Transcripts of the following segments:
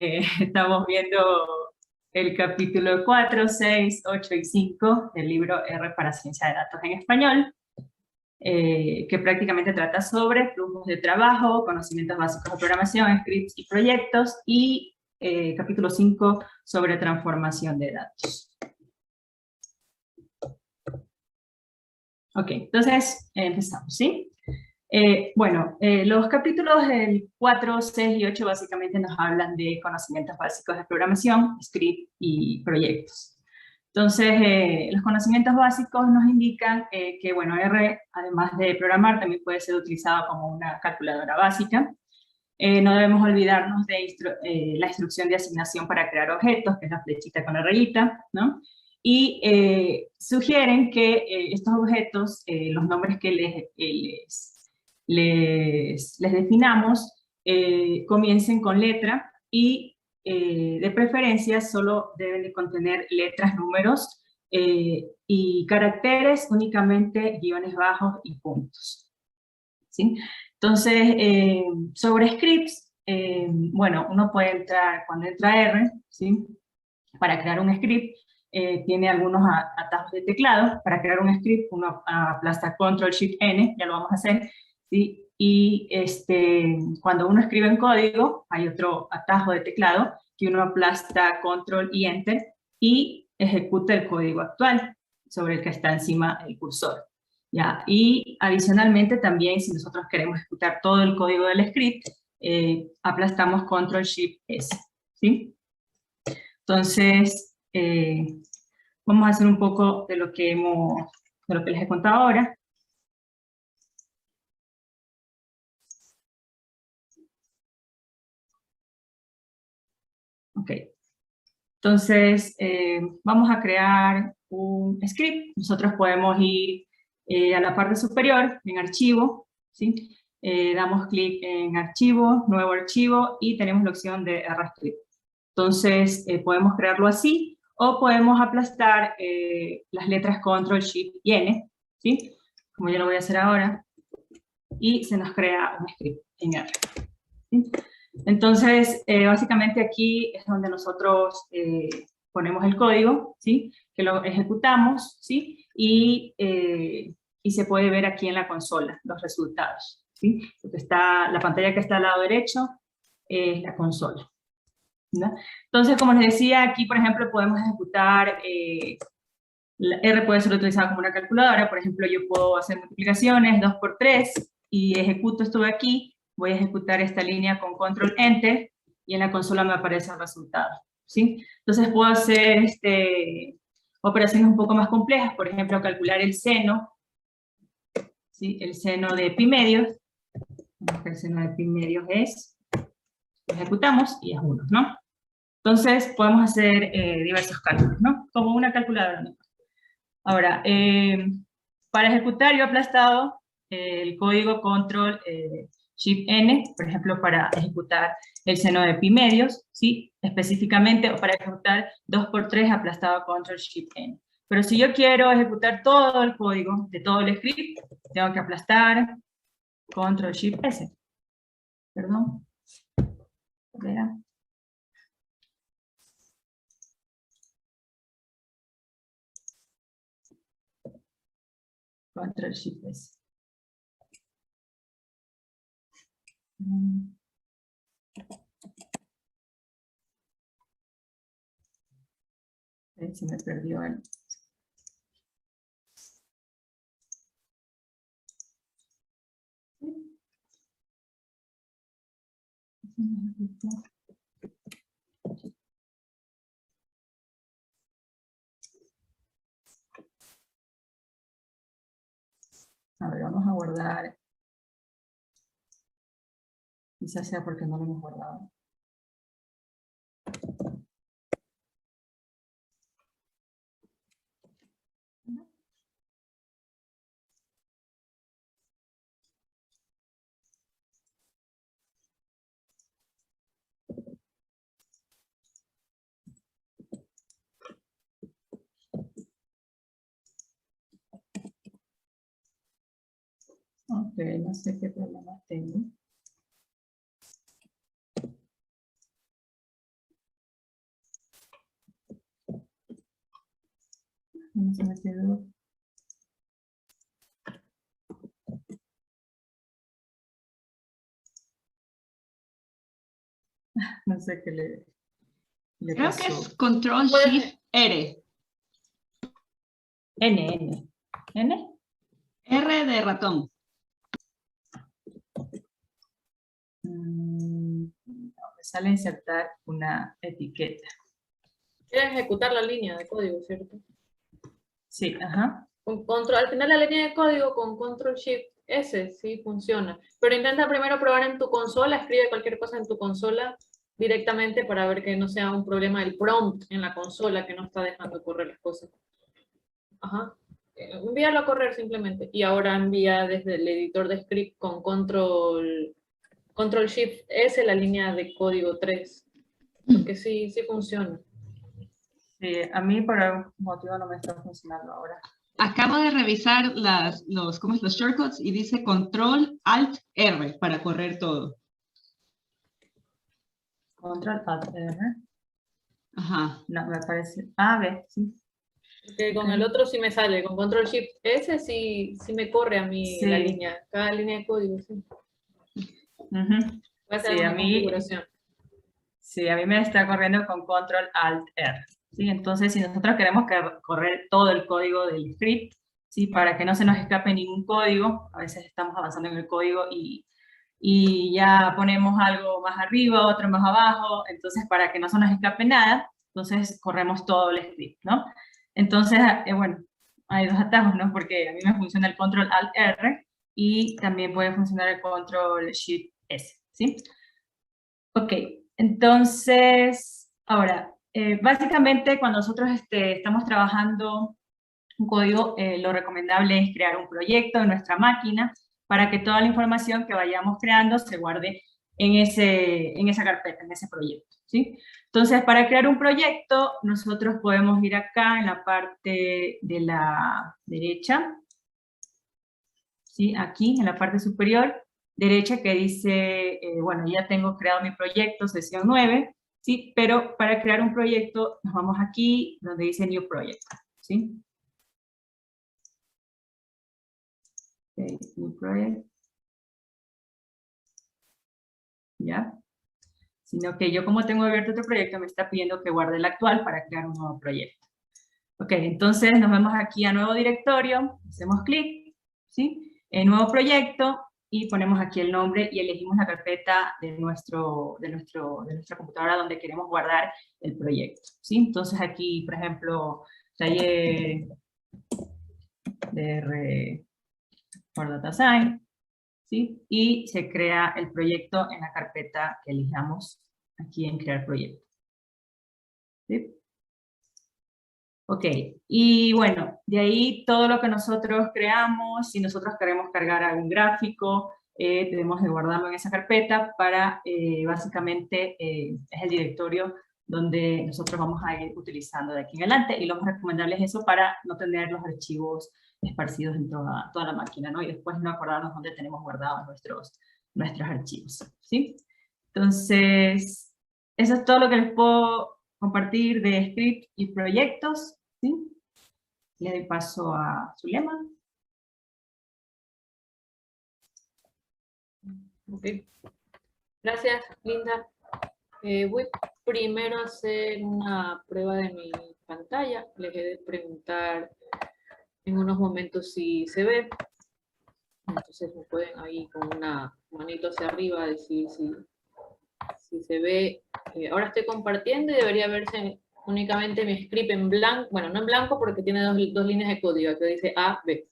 Estamos viendo el capítulo 4, 6, 8 y 5 del libro R para Ciencia de Datos en Español, que prácticamente trata sobre flujos de trabajo, conocimientos básicos de programación, scripts y proyectos, y capítulo 5 sobre transformación de datos. Ok, entonces empezamos, ¿sí? Los capítulos del 4, 6 y 8 básicamente nos hablan de conocimientos básicos de programación, script y proyectos. Entonces, los conocimientos básicos nos indican que, bueno, R, además de programar, también puede ser utilizado como una calculadora básica. No debemos olvidarnos de la instrucción de asignación para crear objetos, que es la flechita con la rayita, ¿no? Y sugieren que estos objetos, los nombres que les definamos, comiencen con letra y de preferencia solo deben de contener letras, números y caracteres, únicamente guiones bajos y puntos, ¿sí? Entonces, sobre scripts, bueno, uno puede entrar, cuando entra R, ¿sí? Para crear un script, tiene algunos atajos de teclado. Para crear un script, uno aplasta Ctrl-Shift-N, ya lo vamos a hacer, ¿sí? Y cuando uno escribe en código, hay otro atajo de teclado, que uno aplasta Ctrl y Enter, y ejecuta el código actual, sobre el que está encima el cursor. ¿Ya? Y adicionalmente también, si nosotros queremos ejecutar todo el código del script, aplastamos Ctrl-Shift-S, ¿sí? Entonces, vamos a hacer un poco de lo que les he contado ahora. Ok. Entonces, vamos a crear un script. Nosotros podemos ir a la parte superior, en archivo, ¿sí? Damos clic en archivo, nuevo archivo, y tenemos la opción de RScript. Entonces, podemos crearlo así, o podemos aplastar las letras Ctrl, Shift y N, ¿sí? Como yo lo voy a hacer ahora, y se nos crea un script en R, ¿sí? Entonces, básicamente aquí es donde nosotros ponemos el código, ¿sí? Que lo ejecutamos, ¿sí? Y se puede ver aquí en la consola los resultados, ¿sí? La pantalla que está al lado derecho es la consola, ¿no? Entonces, como les decía, aquí, por ejemplo, podemos ejecutar, la R puede ser utilizada como una calculadora. Por ejemplo, yo puedo hacer multiplicaciones, 2 por 3, y ejecuto esto de aquí. Voy a ejecutar esta línea con Control Enter, y en la consola me aparece el resultado, ¿sí? Entonces puedo hacer operaciones un poco más complejas, por ejemplo, calcular el seno, ¿sí? El seno de pi medios. El seno de pi medios lo ejecutamos y es 1, ¿no? Entonces podemos hacer diversos cálculos, ¿no? Como una calculadora, ¿no? Ahora, para ejecutar yo he aplastado el código Control Shift N, por ejemplo, para ejecutar el seno de pi medios, ¿sí? Específicamente, o para ejecutar 2 por 3 aplastado Control Shift N. Pero si yo quiero ejecutar todo el código de todo el script, tengo que aplastar Control Shift S. Perdón. ¿Verdad? Control Shift S. Se me perdió el... A ver, vamos a guardar. Quizás sea porque no lo hemos guardado. Ok, no sé qué problema tengo. se me quedó. No sé qué le Creo pasó. que es Control Shift R. N. R de ratón. No, me sale insertar una etiqueta. Quieres ejecutar la línea de código, ¿cierto? Sí, ajá. Con control, al final la línea de código con Control Shift S sí funciona. Pero intenta primero probar en tu consola, escribe cualquier cosa en tu consola directamente para ver que no sea un problema del prompt en la consola que no está dejando correr las cosas. Ajá. Envíalo a correr simplemente. Y ahora envía desde el editor de script con Control Shift S la línea de código 3. Porque sí funciona. Sí, a mí por algún motivo no me está funcionando ahora. Acabo de revisar los shortcuts y dice Control Alt R para correr todo. Control Alt R. Ajá. No, me parece. Ah, ve, sí. Que con el otro sí me sale, con Control Shift S sí me corre a mí Sí. la línea, cada línea de código, sí. Voy a hacer una configuración. Sí, a mí me está corriendo con Control Alt R. ¿Sí? Entonces, si nosotros queremos correr todo el código del script, ¿sí? Para que no se nos escape ningún código, a veces estamos avanzando en el código y ya ponemos algo más arriba, otro más abajo, entonces para que no se nos escape nada, entonces corremos todo el script, ¿no? Entonces, bueno, hay dos atajos, ¿no? Porque a mí me funciona el Control Alt R y también puede funcionar el Control Shift S, ¿sí? Ok, entonces, ahora, básicamente cuando nosotros estamos trabajando un código, lo recomendable es crear un proyecto en nuestra máquina para que toda la información que vayamos creando se guarde en esa carpeta, en ese proyecto, ¿sí? Entonces, para crear un proyecto, nosotros podemos ir acá en la parte de la derecha, ¿sí? Aquí, en la parte superior derecha que dice, bueno, ya tengo creado mi proyecto, sesión 9, ¿sí? Pero para crear un proyecto nos vamos aquí donde dice New Project, ¿sí? Okay, New Project. ¿Ya? Sino que yo como tengo abierto otro proyecto me está pidiendo que guarde el actual para crear un nuevo proyecto. Ok, entonces nos vemos aquí a nuevo directorio, hacemos clic, ¿sí? En nuevo proyecto y ponemos aquí el nombre y elegimos la carpeta de nuestra computadora donde queremos guardar el proyecto, ¿sí? Entonces aquí, por ejemplo, taller de for Data Science, ¿sí? Y se crea el proyecto en la carpeta que elijamos aquí en crear proyecto, ¿sí? Ok, y bueno, de ahí todo lo que nosotros creamos, si nosotros queremos cargar algún gráfico, tenemos que guardarlo en esa carpeta para, básicamente, es el directorio donde nosotros vamos a ir utilizando de aquí en adelante, y lo más recomendable es eso para no tener los archivos esparcidos en toda la máquina, ¿no? Y después no acordarnos dónde tenemos guardados nuestros archivos, ¿sí? Entonces, eso es todo lo que les puedo compartir de script y proyectos, ¿sí? Le doy paso a Zulema. Ok. Gracias, Linda. Voy primero a hacer una prueba de mi pantalla. Les he de preguntar en unos momentos si se ve. Entonces me pueden ahí con una manito hacia arriba decir si se ve. Ahora estoy compartiendo y debería verse únicamente mi script en blanco. Bueno, no en blanco porque tiene dos líneas de código que dice A, B.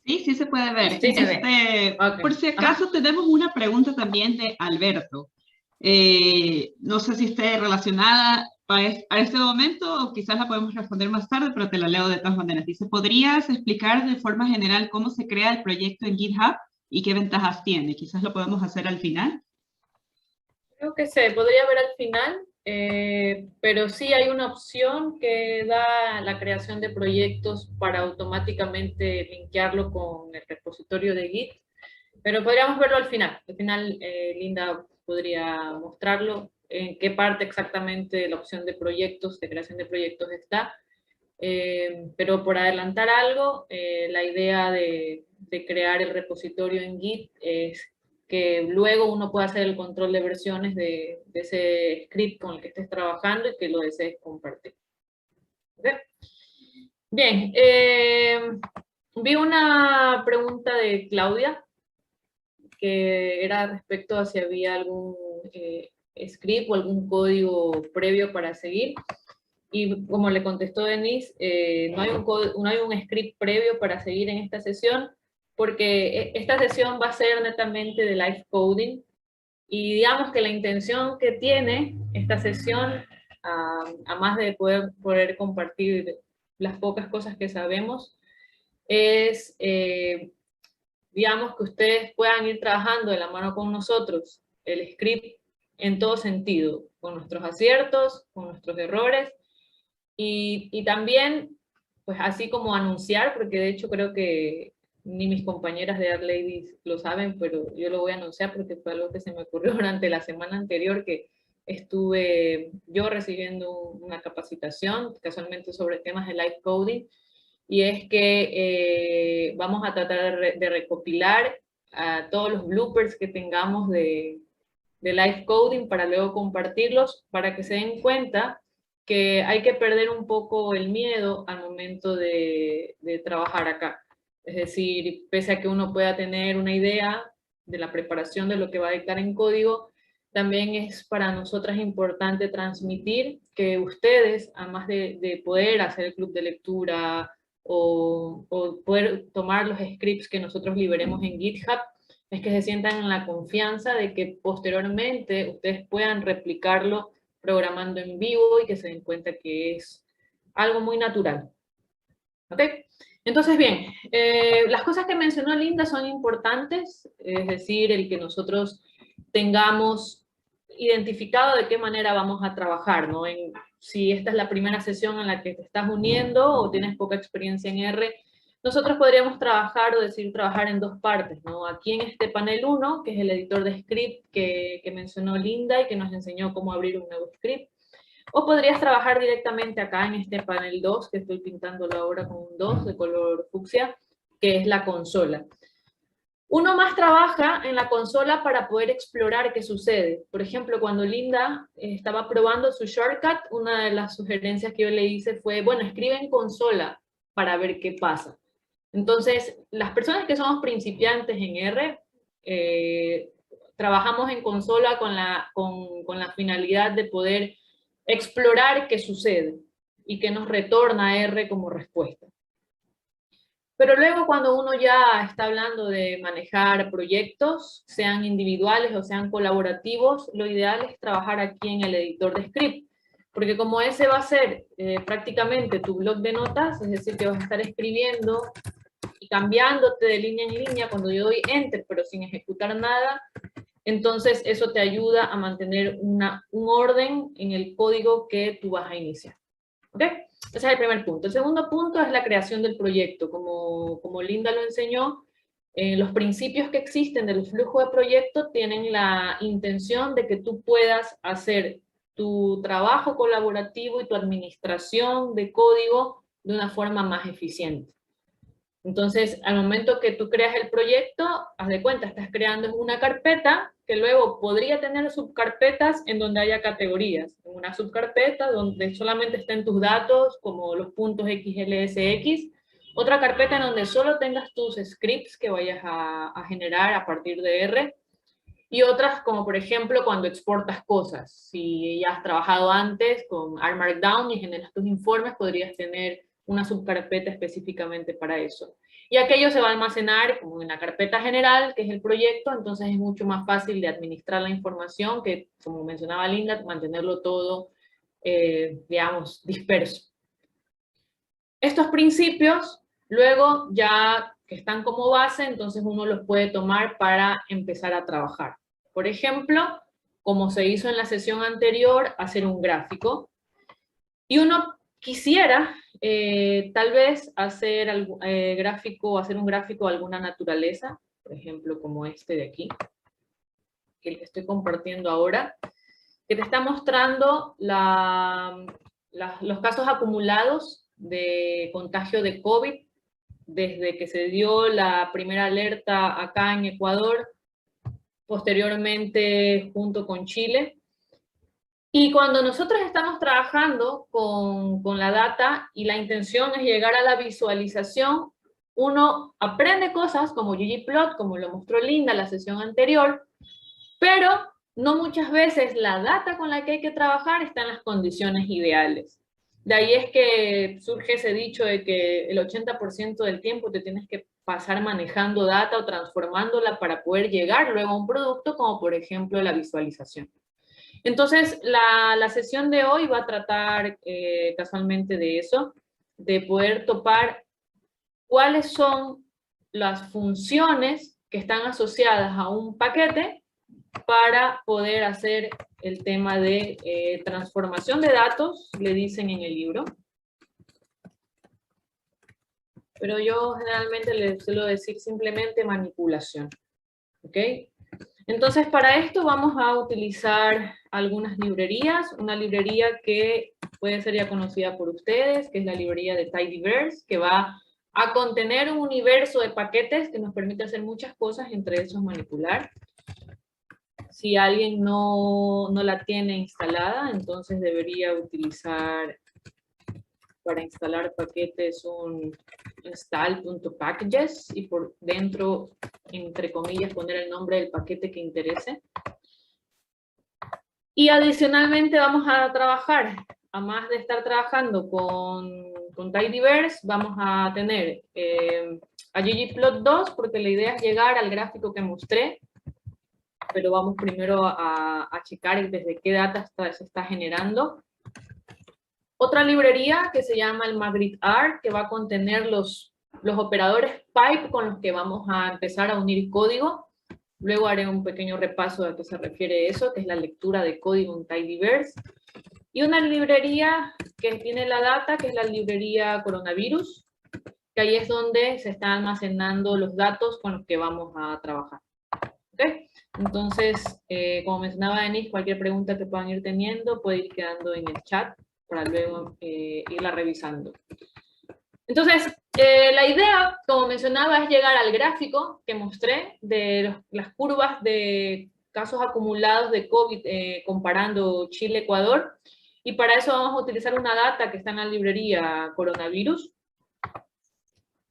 Sí se puede ver. Sí se ve. Okay. Por si acaso tenemos una pregunta también de Alberto. No sé si esté relacionada a este momento o quizás la podemos responder más tarde, pero te la leo de todas maneras. Dice, ¿podrías explicar de forma general cómo se crea el proyecto en GitHub y qué ventajas tiene? Quizás lo podemos hacer al final. Creo que se podría ver al final, pero sí hay una opción que da la creación de proyectos para automáticamente linkearlo con el repositorio de Git, pero podríamos verlo al final. Al final, Linda podría mostrarlo, en qué parte exactamente la opción de proyectos, de creación de proyectos está, Pero por adelantar algo, la idea de crear el repositorio en Git es que luego uno pueda hacer el control de versiones de ese script con el que estés trabajando y que lo desees compartir. ¿Okay? Bien, vi una pregunta de Claudia, que era respecto a si había algún script o algún código previo para seguir. Y como le contestó Denise, no hay un script previo para seguir en esta sesión, porque esta sesión va a ser netamente de live coding, y digamos que la intención que tiene esta sesión, a más de poder compartir las pocas cosas que sabemos, es, digamos, que ustedes puedan ir trabajando de la mano con nosotros el script en todo sentido, con nuestros aciertos, con nuestros errores, y también, pues así como anunciar, porque de hecho creo que ni mis compañeras de AdLadies lo saben, pero yo lo voy a anunciar porque fue algo que se me ocurrió durante la semana anterior, que estuve yo recibiendo una capacitación, casualmente sobre temas de live coding, y es que vamos a tratar de recopilar todos los bloopers que tengamos de live coding para luego compartirlos, para que se den cuenta que hay que perder un poco el miedo al momento de trabajar acá. Es decir, pese a que uno pueda tener una idea de la preparación de lo que va a dictar en código, también es para nosotras importante transmitir que ustedes, además de poder hacer el club de lectura o poder tomar los scripts que nosotros liberemos en GitHub, es que se sientan en la confianza de que posteriormente ustedes puedan replicarlo programando en vivo y que se den cuenta que es algo muy natural. ¿Ok? Entonces, bien, las cosas que mencionó Linda son importantes, es decir, el que nosotros tengamos identificado de qué manera vamos a trabajar, ¿no? Si esta es la primera sesión en la que te estás uniendo o tienes poca experiencia en R, nosotros podríamos trabajar o decir trabajar en dos partes, ¿no? Aquí en este panel 1, que es el editor de script que mencionó Linda y que nos enseñó cómo abrir un nuevo script. O podrías trabajar directamente acá en este panel 2, que estoy pintándolo ahora con un 2 de color fucsia, que es la consola. Uno más trabaja en la consola para poder explorar qué sucede. Por ejemplo, cuando Linda estaba probando su shortcut, una de las sugerencias que yo le hice fue, bueno, escribe en consola para ver qué pasa. Entonces, las personas que somos principiantes en R, trabajamos en consola con la finalidad de poder explorar qué sucede y qué nos retorna R como respuesta. Pero luego cuando uno ya está hablando de manejar proyectos, sean individuales o sean colaborativos, lo ideal es trabajar aquí en el editor de script, porque como ese va a ser prácticamente tu blog de notas, es decir, que vas a estar escribiendo y cambiándote de línea en línea cuando yo doy enter, pero sin ejecutar nada, entonces eso te ayuda a mantener un orden en el código que tú vas a iniciar. ¿Ok? Ese es el primer punto. El segundo punto es la creación del proyecto. Como Linda lo enseñó, los principios que existen del flujo de proyecto tienen la intención de que tú puedas hacer tu trabajo colaborativo y tu administración de código de una forma más eficiente. Entonces, al momento que tú creas el proyecto, haz de cuenta, estás creando una carpeta que luego podría tener subcarpetas en donde haya categorías. Una subcarpeta donde solamente estén tus datos, como los puntos XLSX. Otra carpeta en donde solo tengas tus scripts que vayas a generar a partir de R. Y otras, como por ejemplo, cuando exportas cosas. Si ya has trabajado antes con R Markdown y generas tus informes, podrías tener una subcarpeta específicamente para eso. Y aquello se va a almacenar como en la carpeta general, que es el proyecto, entonces es mucho más fácil de administrar la información que, como mencionaba Linda, mantenerlo todo, digamos, disperso. Estos principios, luego ya que están como base, entonces uno los puede tomar para empezar a trabajar. Por ejemplo, como se hizo en la sesión anterior, hacer un gráfico. Y uno quisiera tal vez hacer un gráfico de alguna naturaleza, por ejemplo, como este de aquí, que el que estoy compartiendo ahora, que te está mostrando los casos acumulados de contagio de COVID desde que se dio la primera alerta acá en Ecuador, posteriormente junto con Chile. Y cuando nosotros estamos trabajando con la data y la intención es llegar a la visualización, uno aprende cosas como ggplot, como lo mostró Linda en la sesión anterior, pero no muchas veces la data con la que hay que trabajar está en las condiciones ideales. De ahí es que surge ese dicho de que el 80% del tiempo te tienes que pasar manejando data o transformándola para poder llegar luego a un producto, como por ejemplo la visualización. Entonces, la sesión de hoy va a tratar casualmente de eso, de poder topar cuáles son las funciones que están asociadas a un paquete para poder hacer el tema de transformación de datos, le dicen en el libro. Pero yo generalmente les suelo decir simplemente manipulación. ¿Ok? Entonces, para esto vamos a utilizar algunas librerías. Una librería que puede ser ya conocida por ustedes, que es la librería de Tidyverse, que va a contener un universo de paquetes que nos permite hacer muchas cosas, entre esos manipular. Si alguien no la tiene instalada, entonces debería utilizar para instalar paquetes un install.packages y por dentro, entre comillas, poner el nombre del paquete que interese. Y adicionalmente vamos a trabajar, a más de estar trabajando con Tidyverse, vamos a tener a ggplot2, porque la idea es llegar al gráfico que mostré, pero vamos primero a checar desde qué data se está generando. Otra librería que se llama el magrittr, que va a contener los operadores pipe con los que vamos a empezar a unir código. Luego haré un pequeño repaso de a qué se refiere eso, que es la lectura de código en Tidyverse. Y una librería que tiene la data, que es la librería coronavirus, que ahí es donde se están almacenando los datos con los que vamos a trabajar. ¿Okay? Entonces, como mencionaba Denise, cualquier pregunta que puedan ir teniendo puede ir quedando en el chat para luego irla revisando. Entonces, la idea, como mencionaba, es llegar al gráfico que mostré de las curvas de casos acumulados de COVID comparando Chile-Ecuador. Y para eso vamos a utilizar una data que está en la librería coronavirus.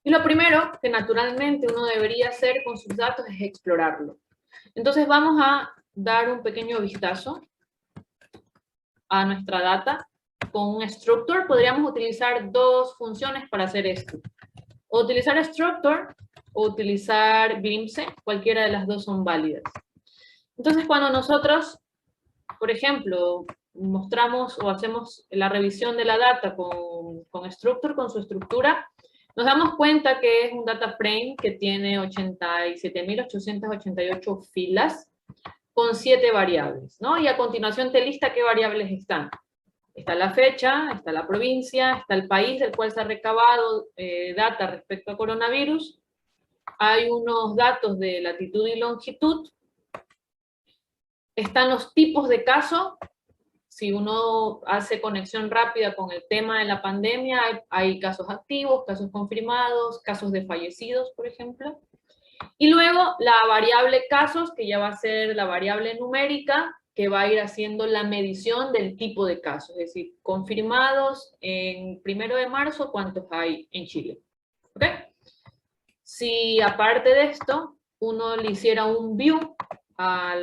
Y lo primero que naturalmente uno debería hacer con sus datos es explorarlo. Entonces vamos a dar un pequeño vistazo a nuestra data. Con un structure podríamos utilizar dos funciones para hacer esto. O utilizar structure o utilizar glimpse, cualquiera de las dos son válidas. Entonces cuando nosotros, por ejemplo, mostramos o hacemos la revisión de la data con structure, con su estructura, nos damos cuenta que es un data frame que tiene 87.888 filas con 7 variables, ¿no? Y a continuación te lista qué variables están. Está la fecha, está la provincia, está el país del cual se ha recabado data respecto a coronavirus. Hay unos datos de latitud y longitud. Están los tipos de caso. Si uno hace conexión rápida con el tema de la pandemia, hay casos activos, casos confirmados, casos de fallecidos, por ejemplo. Y luego la variable casos, que ya va a ser la variable numérica, que va a ir haciendo la medición del tipo de casos, es decir, confirmados en 1 de marzo, ¿cuántos hay en Chile? ¿Ok? Si aparte de esto, uno le hiciera un view a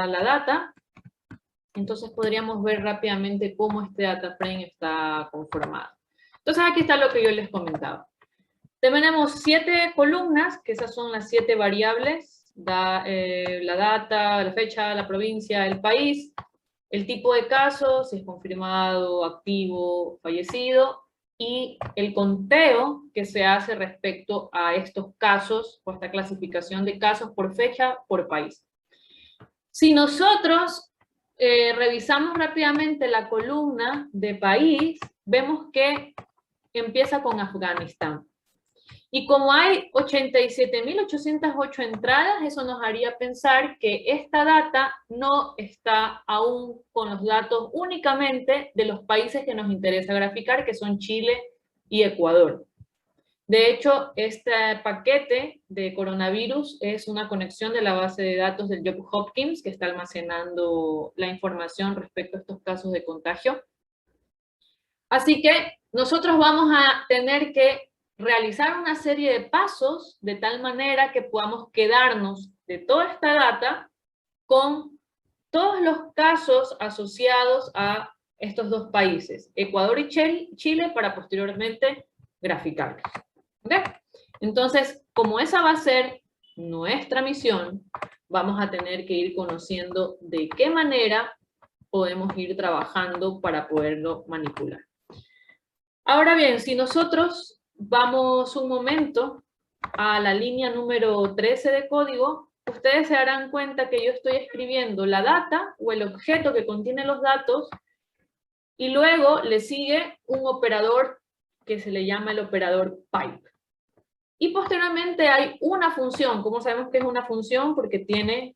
la data, entonces podríamos ver rápidamente cómo este data frame está conformado. Entonces aquí está lo que yo les comentaba. Tenemos 7 columnas, que esas son las 7 variables, la data, la fecha, la provincia, el país, el tipo de caso, si es confirmado, activo, fallecido, y el conteo que se hace respecto a estos casos, o esta clasificación de casos por fecha, por país. Si nosotros revisamos rápidamente la columna de país, vemos que empieza con Afganistán. Y como hay 87.808 entradas, eso nos haría pensar que esta data no está aún con los datos únicamente de los países que nos interesa graficar, que son Chile y Ecuador. De hecho, este paquete de coronavirus es una conexión de la base de datos del Johns Hopkins, que está almacenando la información respecto a estos casos de contagio. Así que nosotros vamos a tener que realizar una serie de pasos de tal manera que podamos quedarnos de toda esta data con todos los casos asociados a estos dos países, Ecuador y Chile, para posteriormente graficarlos. ¿Okay? Entonces, como esa va a ser nuestra misión, vamos a tener que ir conociendo de qué manera podemos ir trabajando para poderlo manipular. Ahora bien, si nosotros vamos un momento a la línea número 13 de código, ustedes se darán cuenta que yo estoy escribiendo la data o el objeto que contiene los datos y luego le sigue un operador que se le llama el operador pipe. Y posteriormente hay una función. ¿Cómo sabemos que es una función? Porque tiene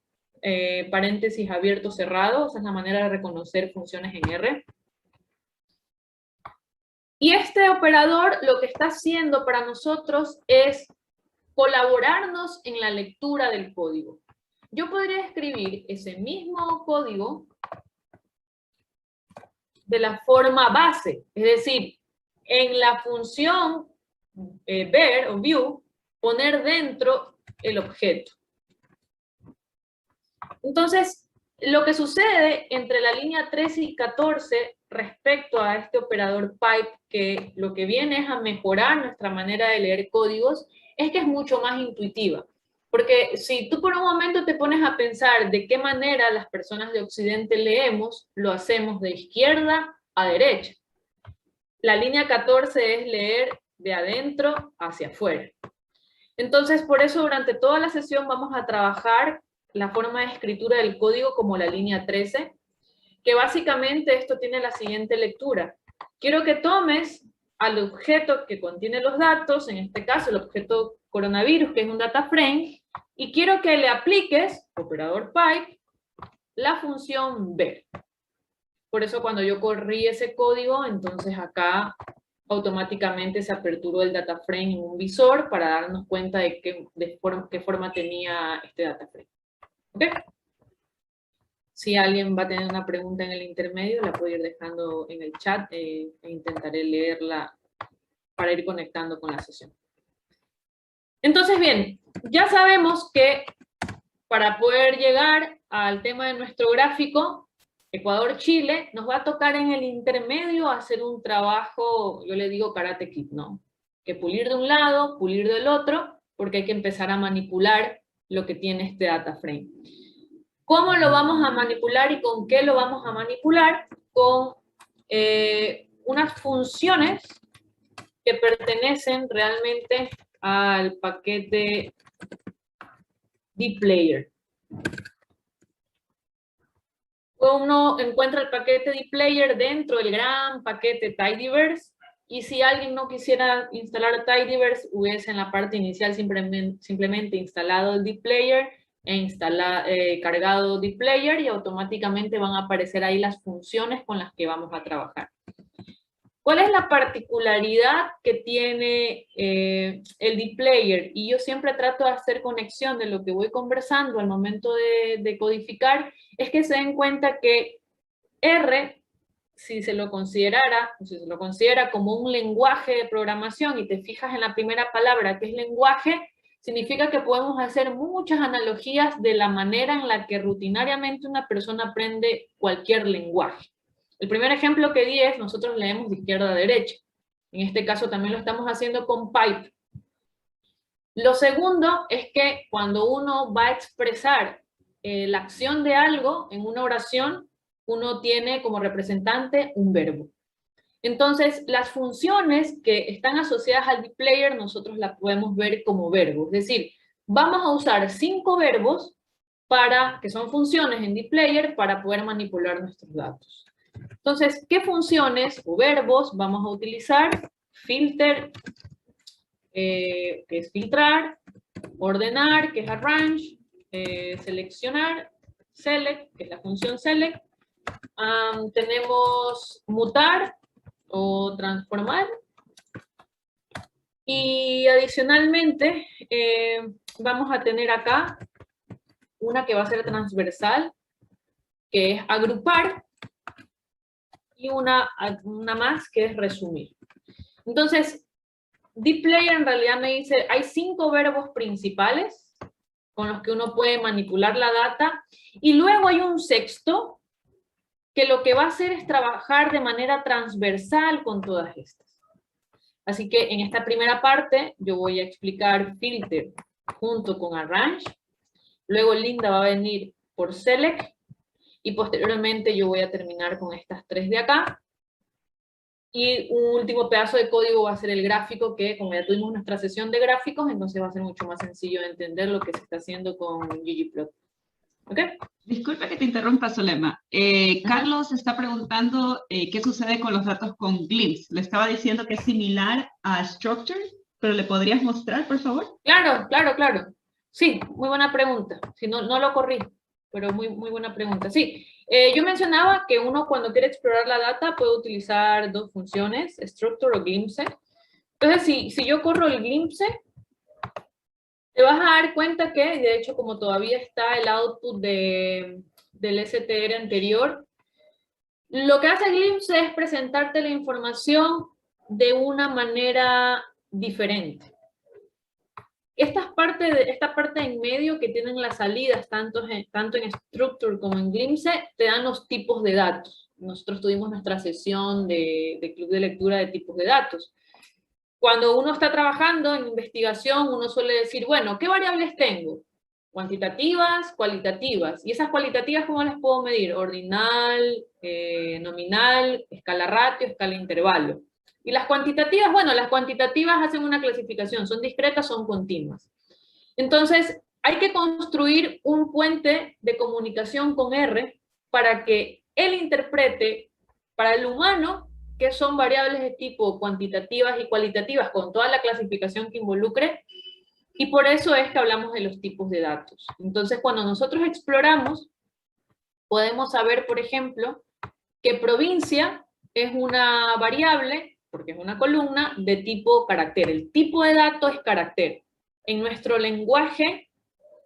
paréntesis abierto cerrado. Esa es la manera de reconocer funciones en R. Y este operador lo que está haciendo para nosotros es colaborarnos en la lectura del código. Yo podría escribir ese mismo código de la forma base, es decir, en la función ver o view, poner dentro el objeto. Entonces, lo que sucede entre la línea 13 y 14 respecto a este operador pipe, que lo que viene es a mejorar nuestra manera de leer códigos, es que es mucho más intuitiva. Porque si tú por un momento te pones a pensar de qué manera las personas de Occidente leemos, lo hacemos de izquierda a derecha. La línea 14 es leer de adentro hacia afuera. Entonces, por eso durante toda la sesión vamos a trabajar la forma de escritura del código como la línea 13, que básicamente esto tiene la siguiente lectura. Quiero que tomes al objeto que contiene los datos, en este caso el objeto coronavirus, que es un data frame, y quiero que le apliques, operador pipe, la función ver. Por eso cuando yo corrí ese código, entonces acá automáticamente se aperturó el data frame en un visor para darnos cuenta de qué forma tenía este data frame. ¿Okay? Si alguien va a tener una pregunta en el intermedio, la puedo ir dejando en el chat e intentaré leerla para ir conectando con la sesión. Entonces, bien, ya sabemos que para poder llegar al tema de nuestro gráfico, Ecuador-Chile, nos va a tocar en el intermedio hacer un trabajo, yo le digo Karate Kid, ¿no? Que pulir de un lado, pulir del otro, porque hay que empezar a manipular lo que tiene este data frame. ¿Cómo lo vamos a manipular y con qué lo vamos a manipular? Con unas funciones que pertenecen realmente al paquete dplayer. Uno encuentra el paquete dplayer dentro del gran paquete tidyverse, y si alguien no quisiera instalar tidyverse, hubiese en la parte inicial simplemente instalado el dplayer e cargado dplayer, y automáticamente van a aparecer ahí las funciones con las que vamos a trabajar. ¿Cuál es la particularidad que tiene el dplayer? Y yo siempre trato de hacer conexión de lo que voy conversando al momento de codificar, es que se den cuenta que R, si se lo considera como un lenguaje de programación, y te fijas en la primera palabra que es lenguaje, significa que podemos hacer muchas analogías de la manera en la que rutinariamente una persona aprende cualquier lenguaje. El primer ejemplo que di es, nosotros leemos de izquierda a derecha. En este caso también lo estamos haciendo con pipe. Lo segundo es que cuando uno va a expresar la acción de algo en una oración, uno tiene como representante un verbo. Entonces, las funciones que están asociadas al dplayer, nosotros las podemos ver como verbos. Es decir, vamos a usar 5 verbos que son funciones en dplayer para poder manipular nuestros datos. Entonces, ¿qué funciones o verbos vamos a utilizar? Filter que es filtrar, ordenar, que es arrange, seleccionar, select, que es la función select. Tenemos mutar o transformar. Y adicionalmente vamos a tener acá una que va a ser transversal, que es agrupar, y una más que es resumir. Entonces, dplyr en realidad me dice, hay 5 verbos principales con los que uno puede manipular la data, y luego hay un sexto que lo que va a hacer es trabajar de manera transversal con todas estas. Así que en esta primera parte yo voy a explicar filter junto con arrange, luego Linda va a venir por select, y posteriormente yo voy a terminar con estas 3 de acá. Y un último pedazo de código va a ser el gráfico, que como ya tuvimos nuestra sesión de gráficos, entonces va a ser mucho más sencillo de entender lo que se está haciendo con ggplot. ¿Ok? Disculpa que te interrumpa, Zulema. Carlos está preguntando qué sucede con los datos con Glimpse. Le estaba diciendo que es similar a Structure, pero ¿le podrías mostrar, por favor? Claro, claro, claro. Sí, muy buena pregunta. Si no, no lo corrí, pero muy buena pregunta. Sí, yo mencionaba que uno cuando quiere explorar la data puede utilizar 2 funciones, Structure o Glimpse. Entonces, si yo corro el Glimpse, te vas a dar cuenta que, de hecho, como todavía está el output del STR anterior, lo que hace Glimpse es presentarte la información de una manera diferente. Esta parte en medio que tienen las salidas, tanto en Structure como en Glimpse, te dan los tipos de datos. Nosotros tuvimos nuestra sesión de club de lectura de tipos de datos. Cuando uno está trabajando en investigación, uno suele decir, bueno, ¿qué variables tengo? Cuantitativas, cualitativas. ¿Y esas cualitativas cómo las puedo medir? Ordinal, nominal, escala ratio, escala intervalo. Y las cuantitativas, bueno, las cuantitativas hacen una clasificación, son discretas, son continuas. Entonces, hay que construir un puente de comunicación con R para que él interprete para el humano que son variables de tipo cuantitativas y cualitativas con toda la clasificación que involucre, y por eso es que hablamos de los tipos de datos. Entonces, cuando nosotros exploramos, podemos saber, por ejemplo, que provincia es una variable, porque es una columna, de tipo carácter. El tipo de dato es carácter. En nuestro lenguaje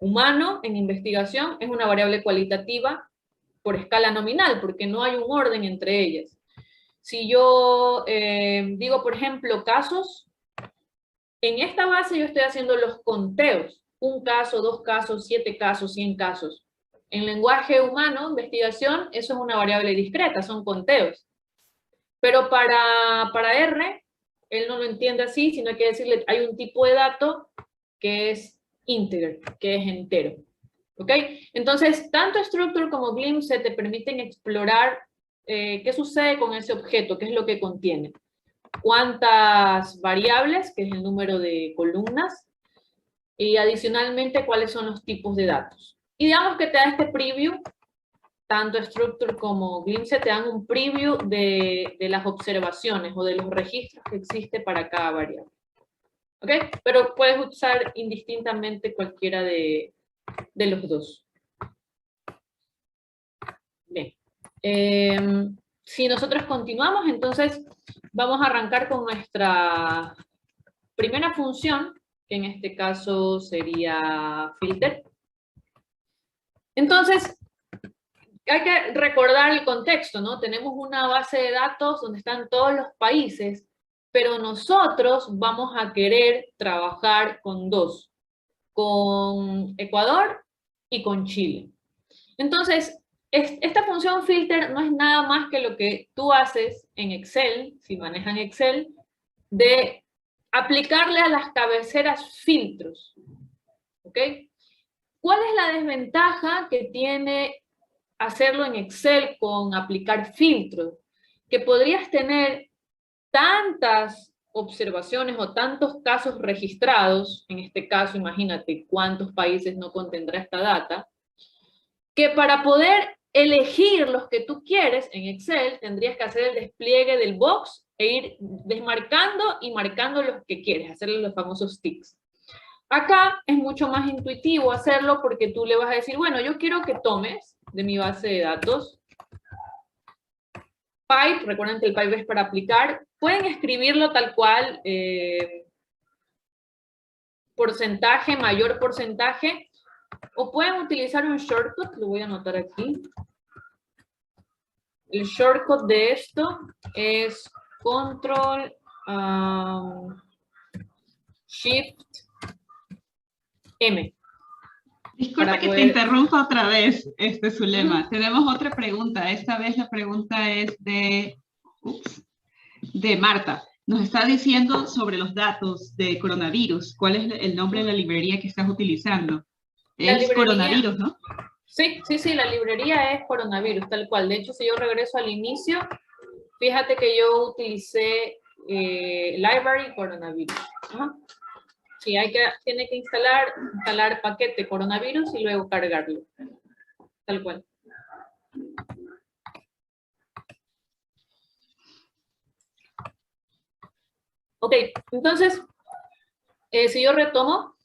humano, en investigación, es una variable cualitativa por escala nominal, porque no hay un orden entre ellas. Si yo digo, por ejemplo, casos, en esta base yo estoy haciendo los conteos. 1 caso, 2 casos, 7 casos, 100 casos. En lenguaje humano, investigación, eso es una variable discreta, son conteos. Pero para R, él no lo entiende así, sino hay que decirle, hay un tipo de dato que es integer, que es entero. ¿Ok? Entonces, tanto Structure como Glimpse te permiten explorar qué sucede con ese objeto, qué es lo que contiene. Cuántas variables, que es el número de columnas, y adicionalmente cuáles son los tipos de datos. Y digamos que te da este preview, tanto Structure como Glimpse te dan un preview de las observaciones o de los registros que existe para cada variable. ¿Ok? Pero puedes usar indistintamente cualquiera de los dos. Bien. Si nosotros continuamos, entonces vamos a arrancar con nuestra primera función, que en este caso sería filter. Entonces, hay que recordar el contexto, ¿no? Tenemos una base de datos donde están todos los países, pero nosotros vamos a querer trabajar con 2, con Ecuador y con Chile. Entonces, esta función filter no es nada más que lo que tú haces en Excel, si manejan Excel, de aplicarle a las cabeceras filtros. ¿Ok? ¿Cuál es la desventaja que tiene hacerlo en Excel con aplicar filtros? Que podrías tener tantas observaciones o tantos casos registrados, en este caso imagínate cuántos países no contendrá esta data, que para poder elegir los que tú quieres en Excel tendrías que hacer el despliegue del box e ir desmarcando y marcando los que quieres, hacerle los famosos ticks. Acá es mucho más intuitivo hacerlo porque tú le vas a decir, bueno, yo quiero que tomes de mi base de datos pipe, recuerden que el pipe es para aplicar, pueden escribirlo tal cual, porcentaje, mayor porcentaje, o pueden utilizar un shortcut, lo voy a anotar aquí. El shortcut de esto es Control Shift M. Disculpa que te interrumpa otra vez, Zulema. Tenemos otra pregunta. Esta vez la pregunta es de Marta. Nos está diciendo sobre los datos de coronavirus. ¿Cuál es el nombre de la librería que estás utilizando? Es coronavirus, ¿no? Sí, la librería es coronavirus, tal cual. De hecho, si yo regreso al inicio, fíjate que yo utilicé library coronavirus. Ajá. Sí, tiene que instalar paquete coronavirus y luego cargarlo. Tal cual. Ok, entonces, si yo retomo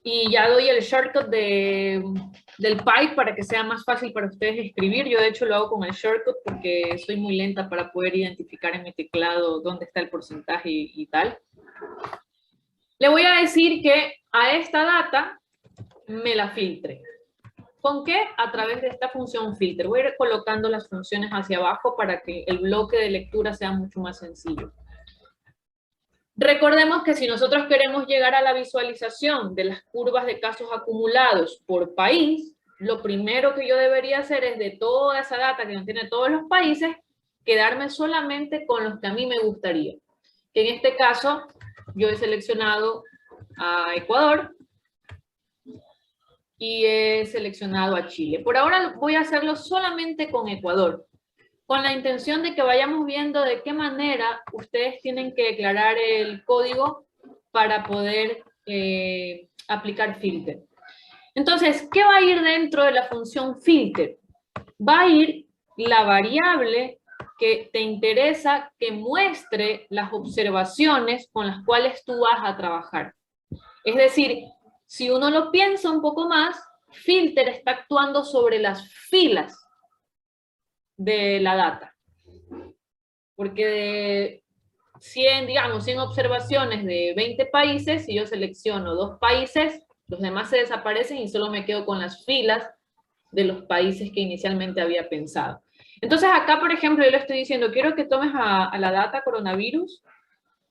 y ya doy el shortcut del pipe para que sea más fácil para ustedes escribir. Yo de hecho lo hago con el shortcut porque soy muy lenta para poder identificar en mi teclado dónde está el porcentaje y tal. Le voy a decir que a esta data me la filtre. ¿Con qué? A través de esta función filter. Voy a ir colocando las funciones hacia abajo para que el bloque de lectura sea mucho más sencillo. Recordemos que si nosotros queremos llegar a la visualización de las curvas de casos acumulados por país, lo primero que yo debería hacer es de toda esa data que contiene todos los países, quedarme solamente con los que a mí me gustaría. Que en este caso, yo he seleccionado a Ecuador y he seleccionado a Chile. Por ahora voy a hacerlo solamente con Ecuador, con la intención de que vayamos viendo de qué manera ustedes tienen que declarar el código para poder aplicar filter. Entonces, ¿qué va a ir dentro de la función filter? Va a ir la variable que te interesa que muestre las observaciones con las cuales tú vas a trabajar. Es decir, si uno lo piensa un poco más, filter está actuando sobre las filas de la data. Porque de 100, digamos, 100 observaciones de 20 países, si yo selecciono 2 países, los demás se desaparecen y solo me quedo con las filas de los países que inicialmente había pensado. Entonces acá, por ejemplo, yo le estoy diciendo, quiero que tomes a la data coronavirus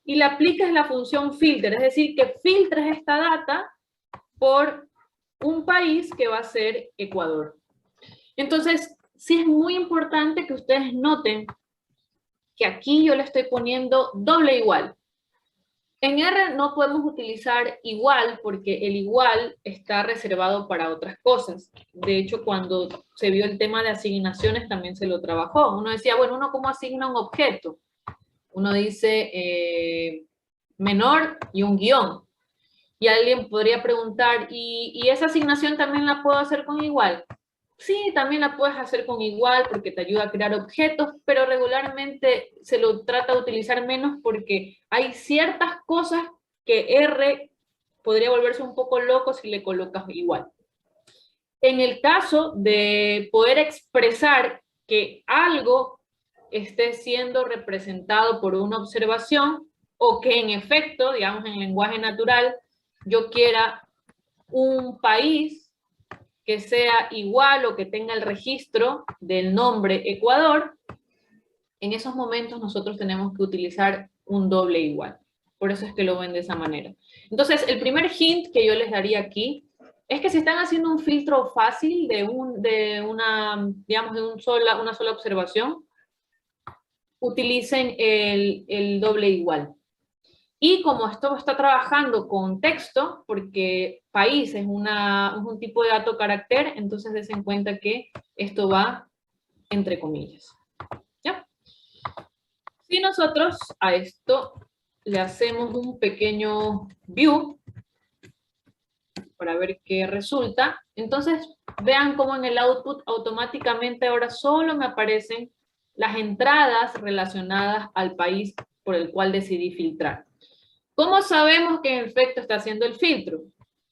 y le apliques la función filter, es decir, que filtres esta data por un país que va a ser Ecuador. Entonces, sí es muy importante que ustedes noten que aquí yo le estoy poniendo doble igual. En R no podemos utilizar igual porque el igual está reservado para otras cosas. De hecho, cuando se vio el tema de asignaciones también se lo trabajó. Uno decía, bueno, ¿uno cómo asigna un objeto? Uno dice menor y un guión. Y alguien podría preguntar, ¿y esa asignación también la puedo hacer con igual? Sí, también la puedes hacer con igual porque te ayuda a crear objetos, pero regularmente se lo trata de utilizar menos porque hay ciertas cosas que R podría volverse un poco loco si le colocas igual. En el caso de poder expresar que algo esté siendo representado por una observación o que en efecto, digamos en lenguaje natural, yo quiera un país que sea igual o que tenga el registro del nombre Ecuador, en esos momentos nosotros tenemos que utilizar un doble igual. Por eso es que lo ven de esa manera. Entonces, el primer hint que yo les daría aquí es que si están haciendo un filtro fácil de una sola observación, utilicen el doble igual. Y como esto está trabajando con texto, porque país es un tipo de dato carácter, entonces des en cuenta que esto va entre comillas. ¿Ya? Si nosotros a esto le hacemos un pequeño view, para ver qué resulta, entonces vean cómo en el output automáticamente ahora solo me aparecen las entradas relacionadas al país por el cual decidí filtrar. ¿Cómo sabemos que en efecto está haciendo el filtro?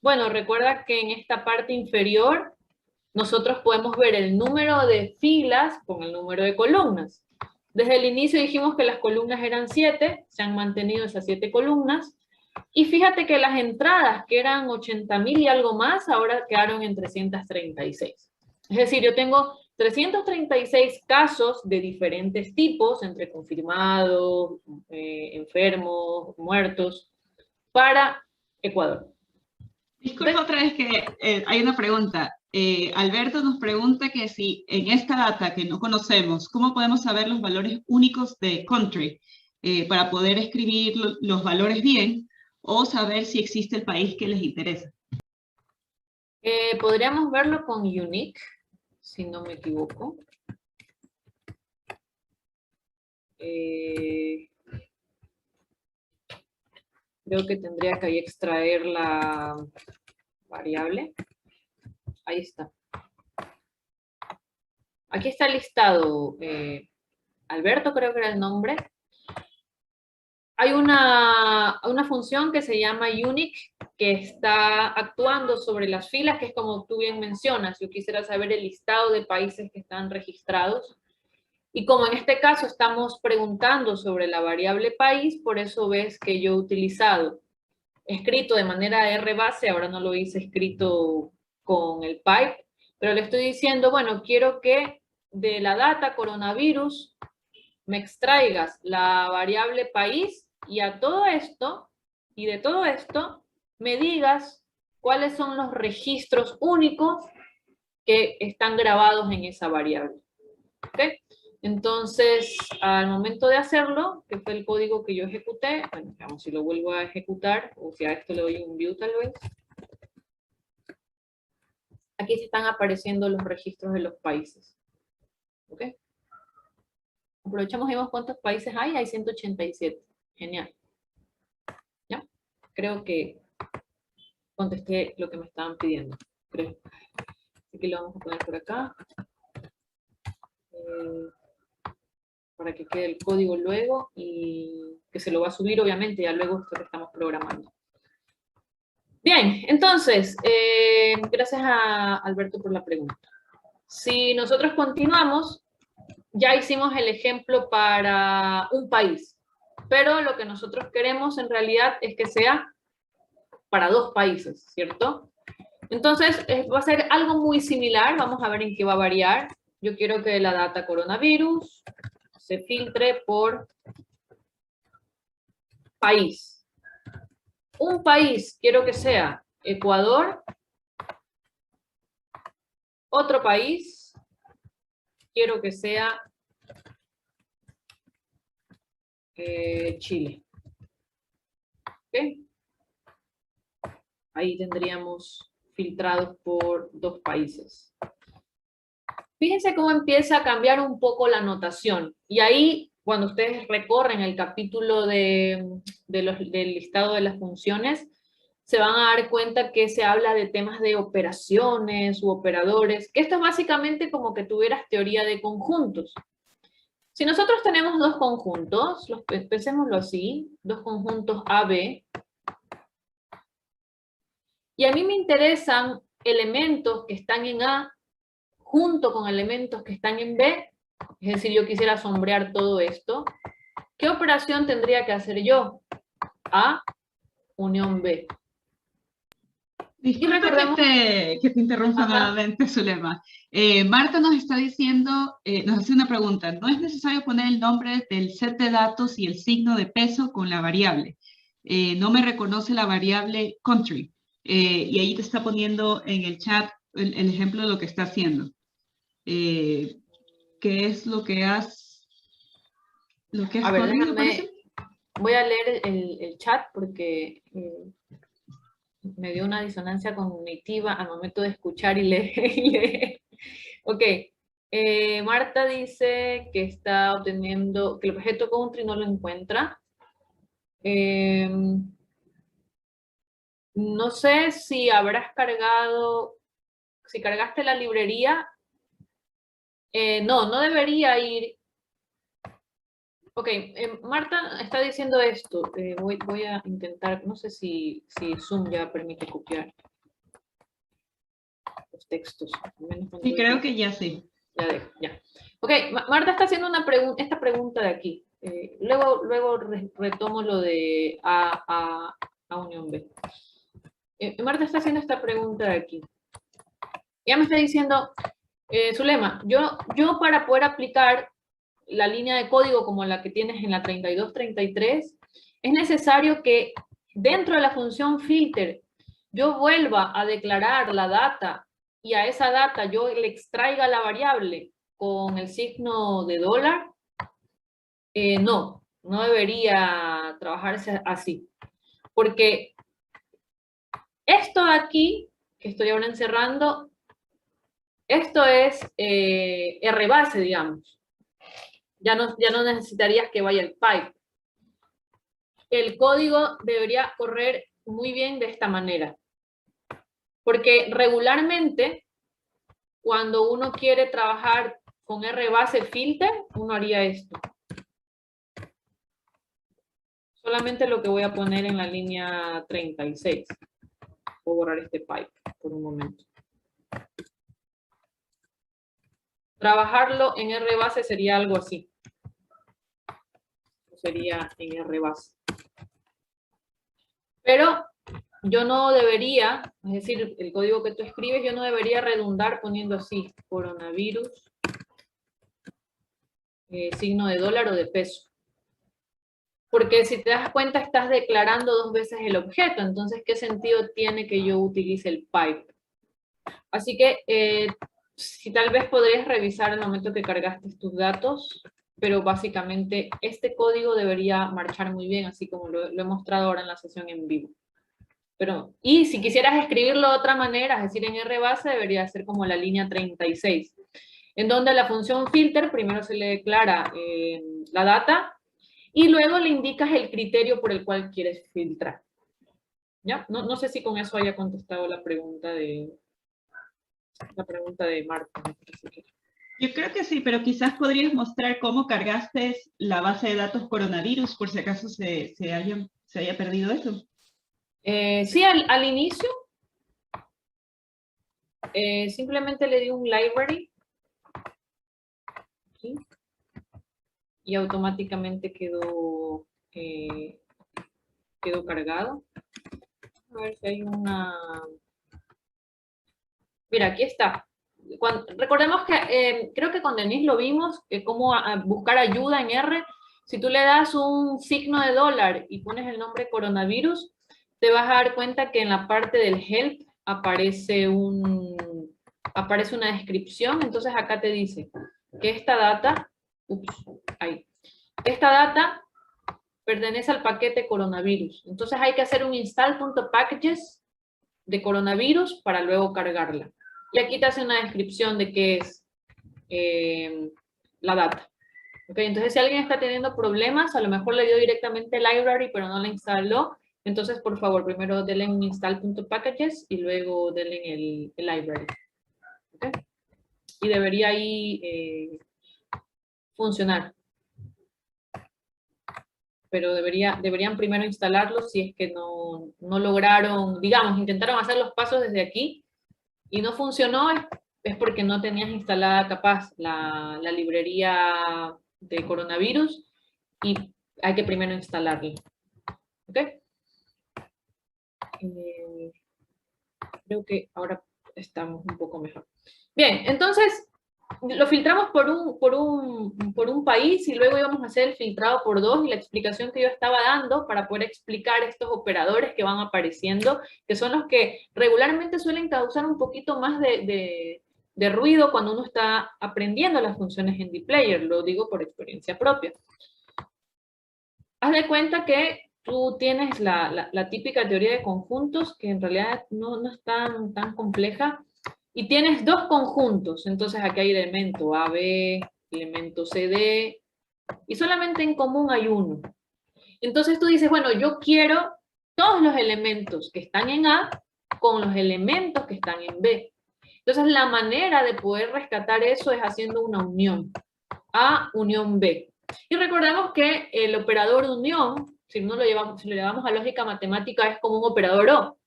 Bueno, recuerda que en esta parte inferior nosotros podemos ver el número de filas con el número de columnas. Desde el inicio dijimos que las columnas eran 7, se han mantenido esas 7 columnas, y fíjate que las entradas, que eran 80.000 y algo más, ahora quedaron en 336. Es decir, yo tengo 336 casos de diferentes tipos, entre confirmados, enfermos, muertos, para Ecuador. Disculpa otra vez que hay una pregunta. Alberto nos pregunta que si en esta data que no conocemos, ¿cómo podemos saber los valores únicos de country para poder escribir los valores bien o saber si existe el país que les interesa? Podríamos verlo con unique, si no me equivoco. Creo que tendría que ahí extraer la variable. Ahí está. Aquí está el listado. Alberto creo que era el nombre. Hay una función que se llama unique, que está actuando sobre las filas, que es como tú bien mencionas. Yo quisiera saber el listado de países que están registrados. Y como en este caso estamos preguntando sobre la variable país, por eso ves que yo he utilizado escrito de manera R base, ahora no lo hice escrito con el pipe, pero le estoy diciendo, bueno, quiero que de la data coronavirus me extraigas la variable país y a todo esto, y de todo esto, me digas cuáles son los registros únicos que están grabados en esa variable. ¿Ok? Entonces, al momento de hacerlo, que fue el código que yo ejecuté, bueno, veamos si lo vuelvo a ejecutar, o si a esto le doy un view tal vez. Aquí se están apareciendo los registros de los países. ¿Ok? Aprovechamos y vemos cuántos países hay. Hay 187. Genial. ¿Ya? Creo que contesté lo que me estaban pidiendo. Creo. Así que lo vamos a poner por acá. Para que quede el código luego y que se lo va a subir obviamente ya luego esto que estamos programando. Bien, entonces, gracias a Alberto por la pregunta. Si nosotros continuamos, ya hicimos el ejemplo para un país, pero lo que nosotros queremos en realidad es que sea para 2 países, ¿cierto? Entonces, va a ser algo muy similar, vamos a ver en qué va a variar. Yo quiero que la data coronavirus se filtre por país. Un país quiero que sea Ecuador. Otro país quiero que sea Chile. ¿Okay? Ahí tendríamos filtrados por 2 países. Fíjense cómo empieza a cambiar un poco la notación. Y ahí, cuando ustedes recorren el capítulo del listado de las funciones, se van a dar cuenta que se habla de temas de operaciones u operadores, que esto es básicamente como que tuvieras teoría de conjuntos. Si nosotros tenemos 2 conjuntos, pensémoslo así, 2 conjuntos AB, y a mí me interesan elementos que están en A junto con elementos que están en B, es decir, yo quisiera sombrear todo esto, ¿qué operación tendría que hacer yo? A unión B. Disculpa que te interrumpa nuevamente, Zulema. Marta nos está diciendo, nos hace una pregunta. No es necesario poner el nombre del set de datos y el signo de peso con la variable. No me reconoce la variable country. Y ahí te está poniendo en el chat el ejemplo de lo que está haciendo. ¿Qué es lo que has corrido? Voy a leer el chat porque me dio una disonancia cognitiva al momento de escuchar y leer. Ok. Marta dice que está obteniendo, que el objeto country no lo encuentra. No sé si habrás cargado, si cargaste la librería. No debería ir Ok, Marta está diciendo esto. Voy a intentar, no sé si Zoom ya permite copiar los textos. Al menos cuando Sí, creo que ya sí. Ya dejo, ya. Ok, Marta está haciendo esta pregunta de aquí. Luego retomo lo de A unión B. Marta está haciendo esta pregunta de aquí. Ya me está diciendo, Zulema, yo para poder aplicar la línea de código como la que tienes en la 3233, es necesario que dentro de la función filter yo vuelva a declarar la data y a esa data yo le extraiga la variable con el signo de dólar. No debería trabajarse así. Porque esto de aquí, que estoy ahora encerrando, esto es rbase, digamos. Ya no necesitarías que vaya el pipe. El código debería correr muy bien de esta manera. Porque regularmente, cuando uno quiere trabajar con rbase filter, uno haría esto. Solamente lo que voy a poner en la línea 36. Voy a borrar este pipe por un momento. Trabajarlo en rbase sería algo así. Sería en rbase. Pero yo no debería, es decir, el código que tú escribes, yo no debería redundar poniendo así, coronavirus, signo de dólar o de peso. Porque si te das cuenta, estás declarando dos veces el objeto, entonces, ¿qué sentido tiene que yo utilice el pipe? Así que, si tal vez podrías revisar el momento que cargaste tus datos, pero básicamente este código debería marchar muy bien, así como lo he mostrado ahora en la sesión en vivo. Y si quisieras escribirlo de otra manera, es decir, en rbase, debería ser como la línea 36, en donde la función filter primero se le declara la data y luego le indicas el criterio por el cual quieres filtrar. ¿Ya? No sé si con eso haya contestado la pregunta de Marta. Yo creo que sí, pero quizás podrías mostrar cómo cargaste la base de datos coronavirus, por si acaso se haya perdido eso. Sí, al inicio simplemente le di un library, ¿sí? Y automáticamente quedó cargado. A ver si hay una... Mira, aquí está. Recordemos que creo que con Denise lo vimos, cómo buscar ayuda en R. Si tú le das un signo de dólar y pones el nombre coronavirus, te vas a dar cuenta que en la parte del help aparece una descripción. Entonces acá te dice que esta data, esta data pertenece al paquete coronavirus. Entonces hay que hacer un install.packages de coronavirus para luego cargarla. Y aquí te hace una descripción de qué es la data. ¿Okay? Entonces, si alguien está teniendo problemas, a lo mejor le dio directamente el library, pero no la instaló, entonces, por favor, primero denle un install.packages y luego denle el library. ¿Okay? Y debería ahí funcionar. Pero deberían primero instalarlo si es que no lograron, digamos, intentaron hacer los pasos desde aquí y no funcionó, es porque no tenías instalada capaz la librería de coronavirus y hay que primero instalarla. ¿Ok? Creo que ahora estamos un poco mejor. Bien, entonces lo filtramos por un país y luego íbamos a hacer el filtrado por dos y la explicación que yo estaba dando para poder explicar estos operadores que van apareciendo, que son los que regularmente suelen causar un poquito más de ruido cuando uno está aprendiendo las funciones en dplayer, lo digo por experiencia propia. Haz de cuenta que tú tienes la típica teoría de conjuntos, que en realidad no es tan compleja, y tienes dos conjuntos, entonces aquí hay elemento AB, elemento CD, y solamente en común hay uno. Entonces tú dices, bueno, yo quiero todos los elementos que están en A con los elementos que están en B. Entonces la manera de poder rescatar eso es haciendo una unión, A unión B. Y recordemos que el operador unión, si lo llevamos a lógica matemática, es como un operador O,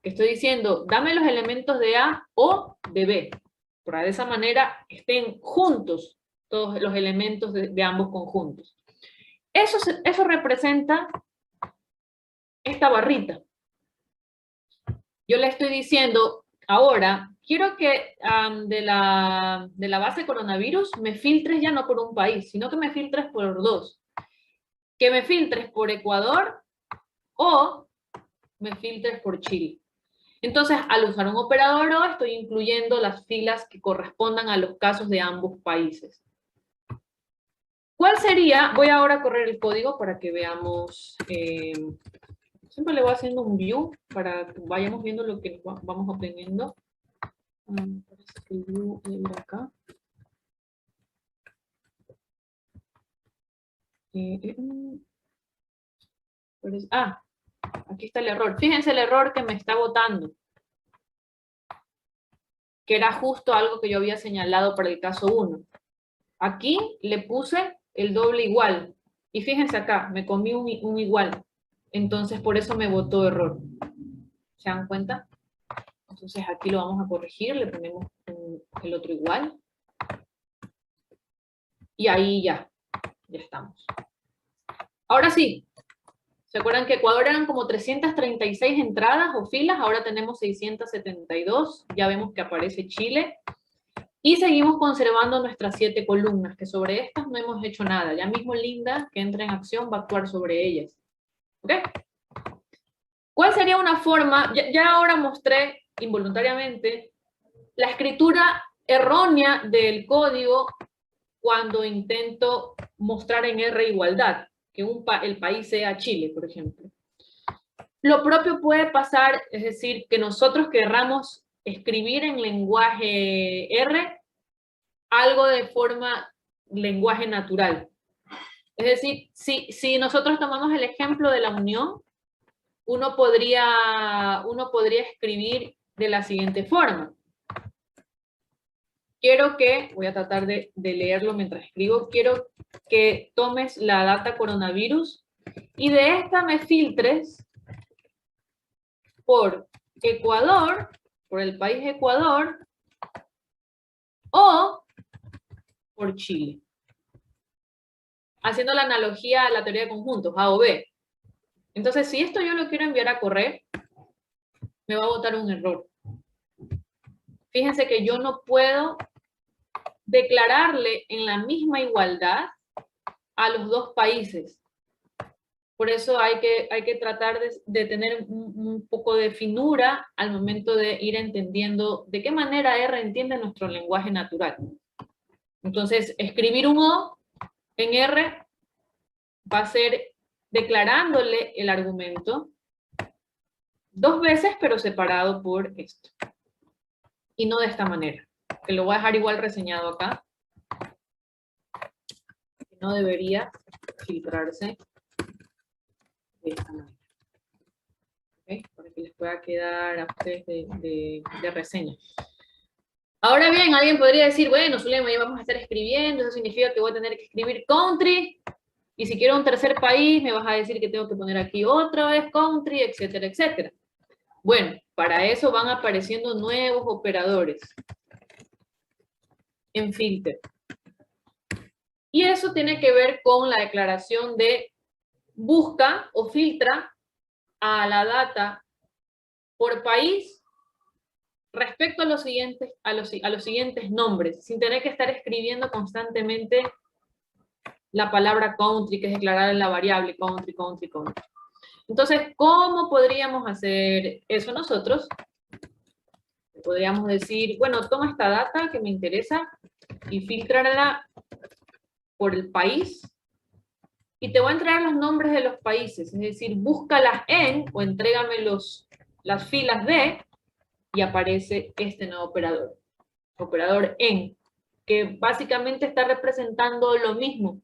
que estoy diciendo, dame los elementos de A o de B. Para de esa manera estén juntos todos los elementos de ambos conjuntos. Eso representa esta barrita. Yo le estoy diciendo, ahora, quiero que de la base coronavirus me filtres ya no por un país, sino que me filtres por dos. Que me filtres por Ecuador o me filtres por Chile. Entonces, al usar un operador O, estoy incluyendo las filas que correspondan a los casos de ambos países. ¿Cuál sería? Voy ahora a correr el código para que veamos. Siempre le voy haciendo un view para que vayamos viendo lo que vamos obteniendo. Parece que el view debe ir acá. Aquí está el error. Fíjense el error que me está botando, que era justo algo que yo había señalado para el caso 1. Aquí le puse el doble igual. Y fíjense acá, me comí un igual. Entonces, por eso me botó error. ¿Se dan cuenta? Entonces, aquí lo vamos a corregir. Le ponemos el otro igual. Y ahí ya estamos. Ahora sí. ¿Se acuerdan que Ecuador eran como 336 entradas o filas? Ahora tenemos 672. Ya vemos que aparece Chile. Y seguimos conservando nuestras 7 columnas, que sobre estas no hemos hecho nada. Ya mismo Linda, que entra en acción, va a actuar sobre ellas. ¿Ok? ¿Cuál sería una forma? Ya ahora mostré involuntariamente la escritura errónea del código cuando intento mostrar en R igualdad, que el país sea Chile, por ejemplo. Lo propio puede pasar, es decir, que nosotros querramos escribir en lenguaje R algo de forma lenguaje natural. Es decir, si nosotros tomamos el ejemplo de la unión, uno podría escribir de la siguiente forma. Quiero que, voy a tratar de leerlo mientras escribo, quiero que tomes la data coronavirus y de esta me filtres por Ecuador, por el país Ecuador, o por Chile. Haciendo la analogía a la teoría de conjuntos, A o B. Entonces, si esto yo lo quiero enviar a correr, me va a botar un error. Fíjense que yo no puedo declararle en la misma igualdad a los dos países. Por eso hay que tratar de tener un poco de finura al momento de ir entendiendo de qué manera R entiende nuestro lenguaje natural. Entonces, escribir un O en R va a ser declarándole el argumento dos veces, pero separado por esto. Y no de esta manera, que lo voy a dejar igual reseñado acá. No debería filtrarse de esta manera. ¿Okay? Para que les pueda quedar a ustedes de reseña. Ahora bien, alguien podría decir, bueno, Zulema, ya vamos a estar escribiendo, eso significa que voy a tener que escribir country, y si quiero un tercer país, me vas a decir que tengo que poner aquí otra vez country, etcétera, etcétera. Bueno, para eso van apareciendo nuevos operadores en filter. Y eso tiene que ver con la declaración de busca o filtra a la data por país respecto a los siguientes nombres, sin tener que estar escribiendo constantemente la palabra country, que es declarada en la variable country, country, country. Entonces, ¿cómo podríamos hacer eso nosotros? Podríamos decir, bueno, toma esta data que me interesa y filtrarla por el país y te voy a entregar los nombres de los países, es decir, búscalas en o entrégame las filas de y aparece este nuevo operador en, que básicamente está representando lo mismo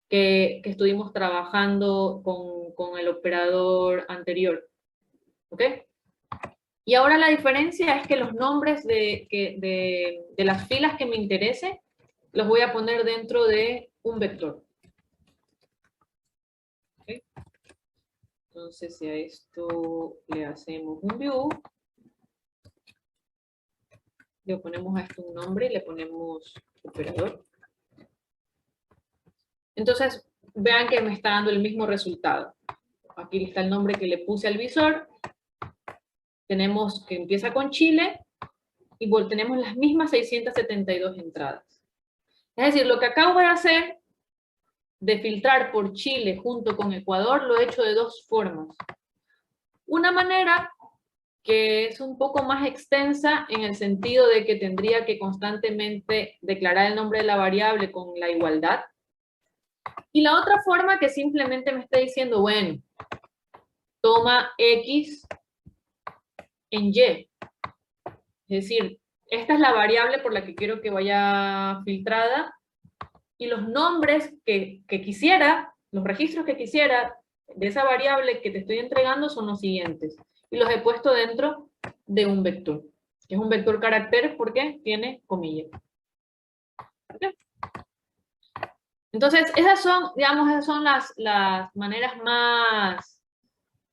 que estuvimos trabajando con el operador anterior. ¿Ok? Y ahora la diferencia es que los nombres de las filas que me interese los voy a poner dentro de un vector. Entonces, si a esto le hacemos un view, le ponemos a esto un nombre y le ponemos operador. Entonces, vean que me está dando el mismo resultado. Aquí está el nombre que le puse al visor. Tenemos que empieza con Chile y tenemos las mismas 672 entradas. Es decir, lo que acabo de hacer de filtrar por Chile junto con Ecuador lo he hecho de dos formas. Una manera que es un poco más extensa en el sentido de que tendría que constantemente declarar el nombre de la variable con la igualdad. Y la otra forma que simplemente me está diciendo, bueno, toma X en Y. Es decir, esta es la variable por la que quiero que vaya filtrada y los nombres que quisiera, los registros que quisiera de esa variable que te estoy entregando son los siguientes. Y los he puesto dentro de un vector, que es un vector carácter porque tiene comillas. ¿Okay? Entonces, esas son, digamos, esas son las maneras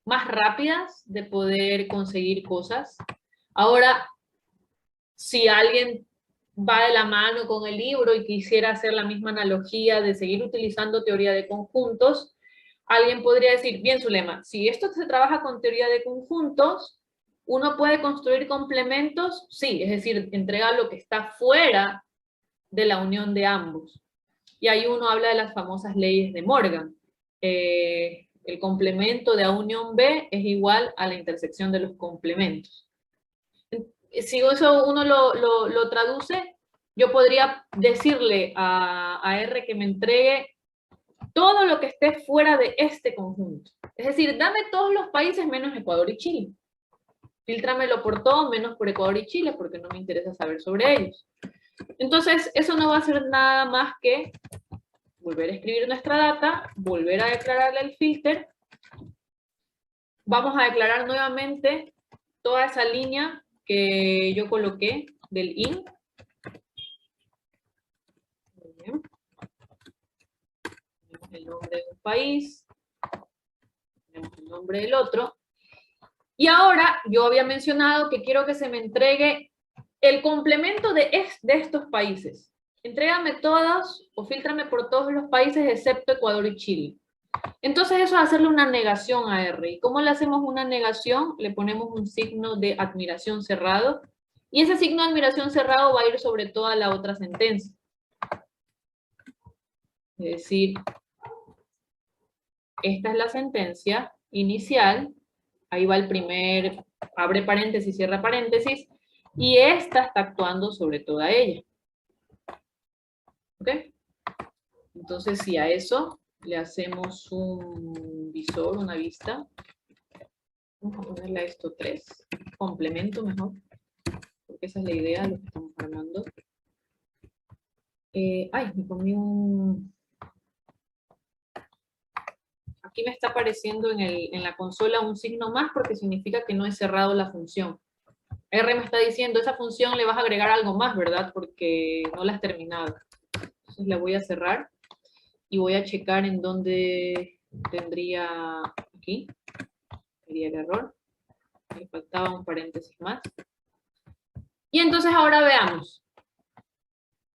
más rápidas de poder conseguir cosas. Ahora, si alguien va de la mano con el libro y quisiera hacer la misma analogía de seguir utilizando teoría de conjuntos, alguien podría decir, bien, Zulema, si esto se trabaja con teoría de conjuntos, ¿uno puede construir complementos? Sí, es decir, entrega lo que está fuera de la unión de ambos. Y ahí uno habla de las famosas leyes de Morgan. El complemento de A unión B es igual a la intersección de los complementos. Si eso uno lo traduce, yo podría decirle a R que me entregue todo lo que esté fuera de este conjunto. Es decir, dame todos los países menos Ecuador y Chile. Fíltramelo por todo menos por Ecuador y Chile, porque no me interesa saber sobre ellos. Entonces, eso no va a ser nada más que volver a escribir nuestra data, volver a declararle el filter. Vamos a declarar nuevamente toda esa línea que yo coloqué del in. Muy bien. Tenemos el nombre de un país, tenemos el nombre del otro. Y ahora yo había mencionado que quiero que se me entregue el complemento de estos países. Entrégame todos o fíltrame por todos los países excepto Ecuador y Chile. Entonces eso es hacerle una negación a R. ¿Y cómo le hacemos una negación? Le ponemos un signo de admiración cerrado. Y ese signo de admiración cerrado va a ir sobre toda la otra sentencia. Es decir, esta es la sentencia inicial. Ahí va el primer, abre paréntesis, cierra paréntesis. Y esta está actuando sobre toda ella. ¿Ok? Entonces, si a eso le hacemos un visor, una vista, vamos a ponerle a esto 3, complemento mejor, porque esa es la idea de lo que estamos hablando. Ay, me comí un... Aquí me está apareciendo en la consola un signo más porque significa que no he cerrado la función. R me está diciendo, esa función le vas a agregar algo más, ¿verdad? Porque no la has terminado. Entonces la voy a cerrar y voy a checar en dónde tendría aquí. Sería el error. Me faltaba un paréntesis más. Y entonces ahora veamos.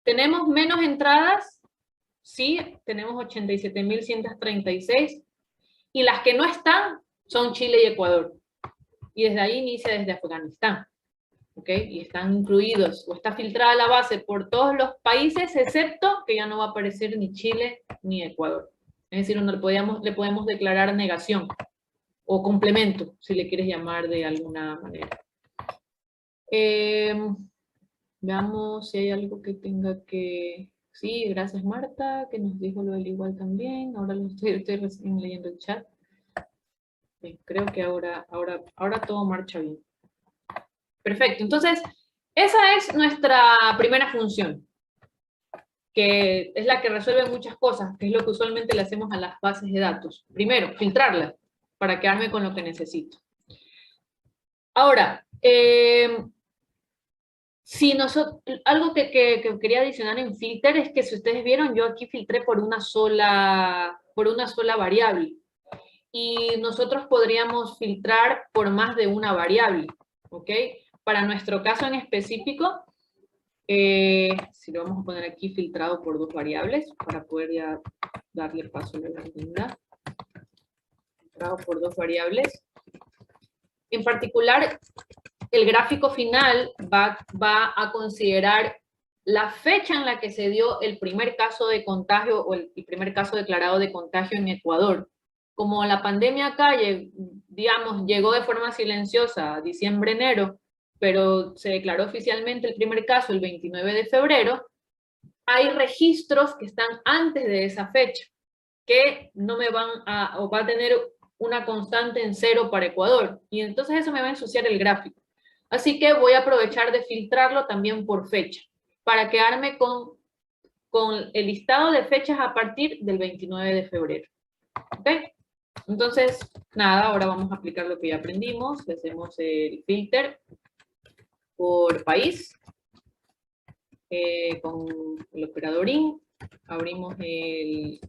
¿Tenemos menos entradas? Sí, tenemos 87.136. Y las que no están son Chile y Ecuador. Y desde ahí inicia desde Afganistán. ¿Ok? Y están incluidos, o está filtrada la base por todos los países, excepto que ya no va a aparecer ni Chile ni Ecuador. Es decir, le podemos declarar negación o complemento, si le quieres llamar de alguna manera. Veamos si hay algo que tenga que... Sí, gracias Marta, que nos dijo lo del igual también. Ahora lo estoy recién leyendo el chat. Bien, creo que ahora todo marcha bien. Perfecto, entonces esa es nuestra primera función, que es la que resuelve muchas cosas, que es lo que usualmente le hacemos a las bases de datos. Primero, filtrarlas para quedarme con lo que necesito. Ahora, algo que quería adicionar en filter es que si ustedes vieron, yo aquí filtré por una sola variable. y nosotros podríamos filtrar por más de una variable, ¿ok? Para nuestro caso en específico, si lo vamos a poner aquí filtrado por 2 variables, para poder ya darle paso a la herramienta. Filtrado por 2 variables. En particular, el gráfico final va a considerar la fecha en la que se dio el primer caso de contagio o el primer caso declarado de contagio en Ecuador. Como la pandemia acá, digamos, llegó de forma silenciosa a diciembre, enero, pero se declaró oficialmente el primer caso el 29 de febrero, hay registros que están antes de esa fecha, que no me van a, o va a tener una constante en 0 para Ecuador, y entonces eso me va a ensuciar el gráfico. Así que voy a aprovechar de filtrarlo también por fecha, para quedarme con el listado de fechas a partir del 29 de febrero. ¿Ok? Entonces, nada, ahora vamos a aplicar lo que ya aprendimos. Hacemos el filter por país, con el operador in, abrimos el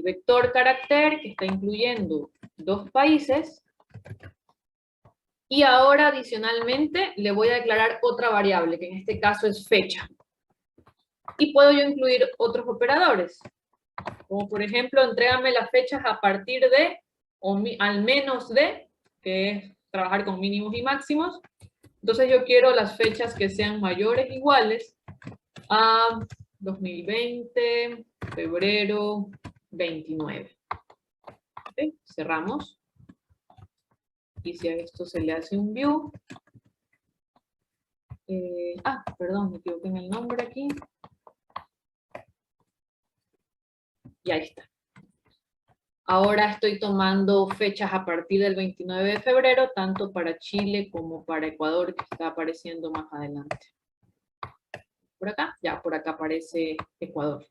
vector carácter que está incluyendo 2 países, y ahora adicionalmente le voy a declarar otra variable, que en este caso es fecha. Y puedo yo incluir otros operadores, como por ejemplo, entrégame las fechas a partir de, o al menos de, que es trabajar con mínimos y máximos. Entonces yo quiero las fechas que sean mayores o iguales a 2020, febrero 29. ¿Okay? Cerramos. Y si a esto se le hace un view. Perdón, me equivoqué en el nombre aquí. Y ahí está. Ahora estoy tomando fechas a partir del 29 de febrero, tanto para Chile como para Ecuador, que está apareciendo más adelante. Por acá, ya por acá aparece Ecuador.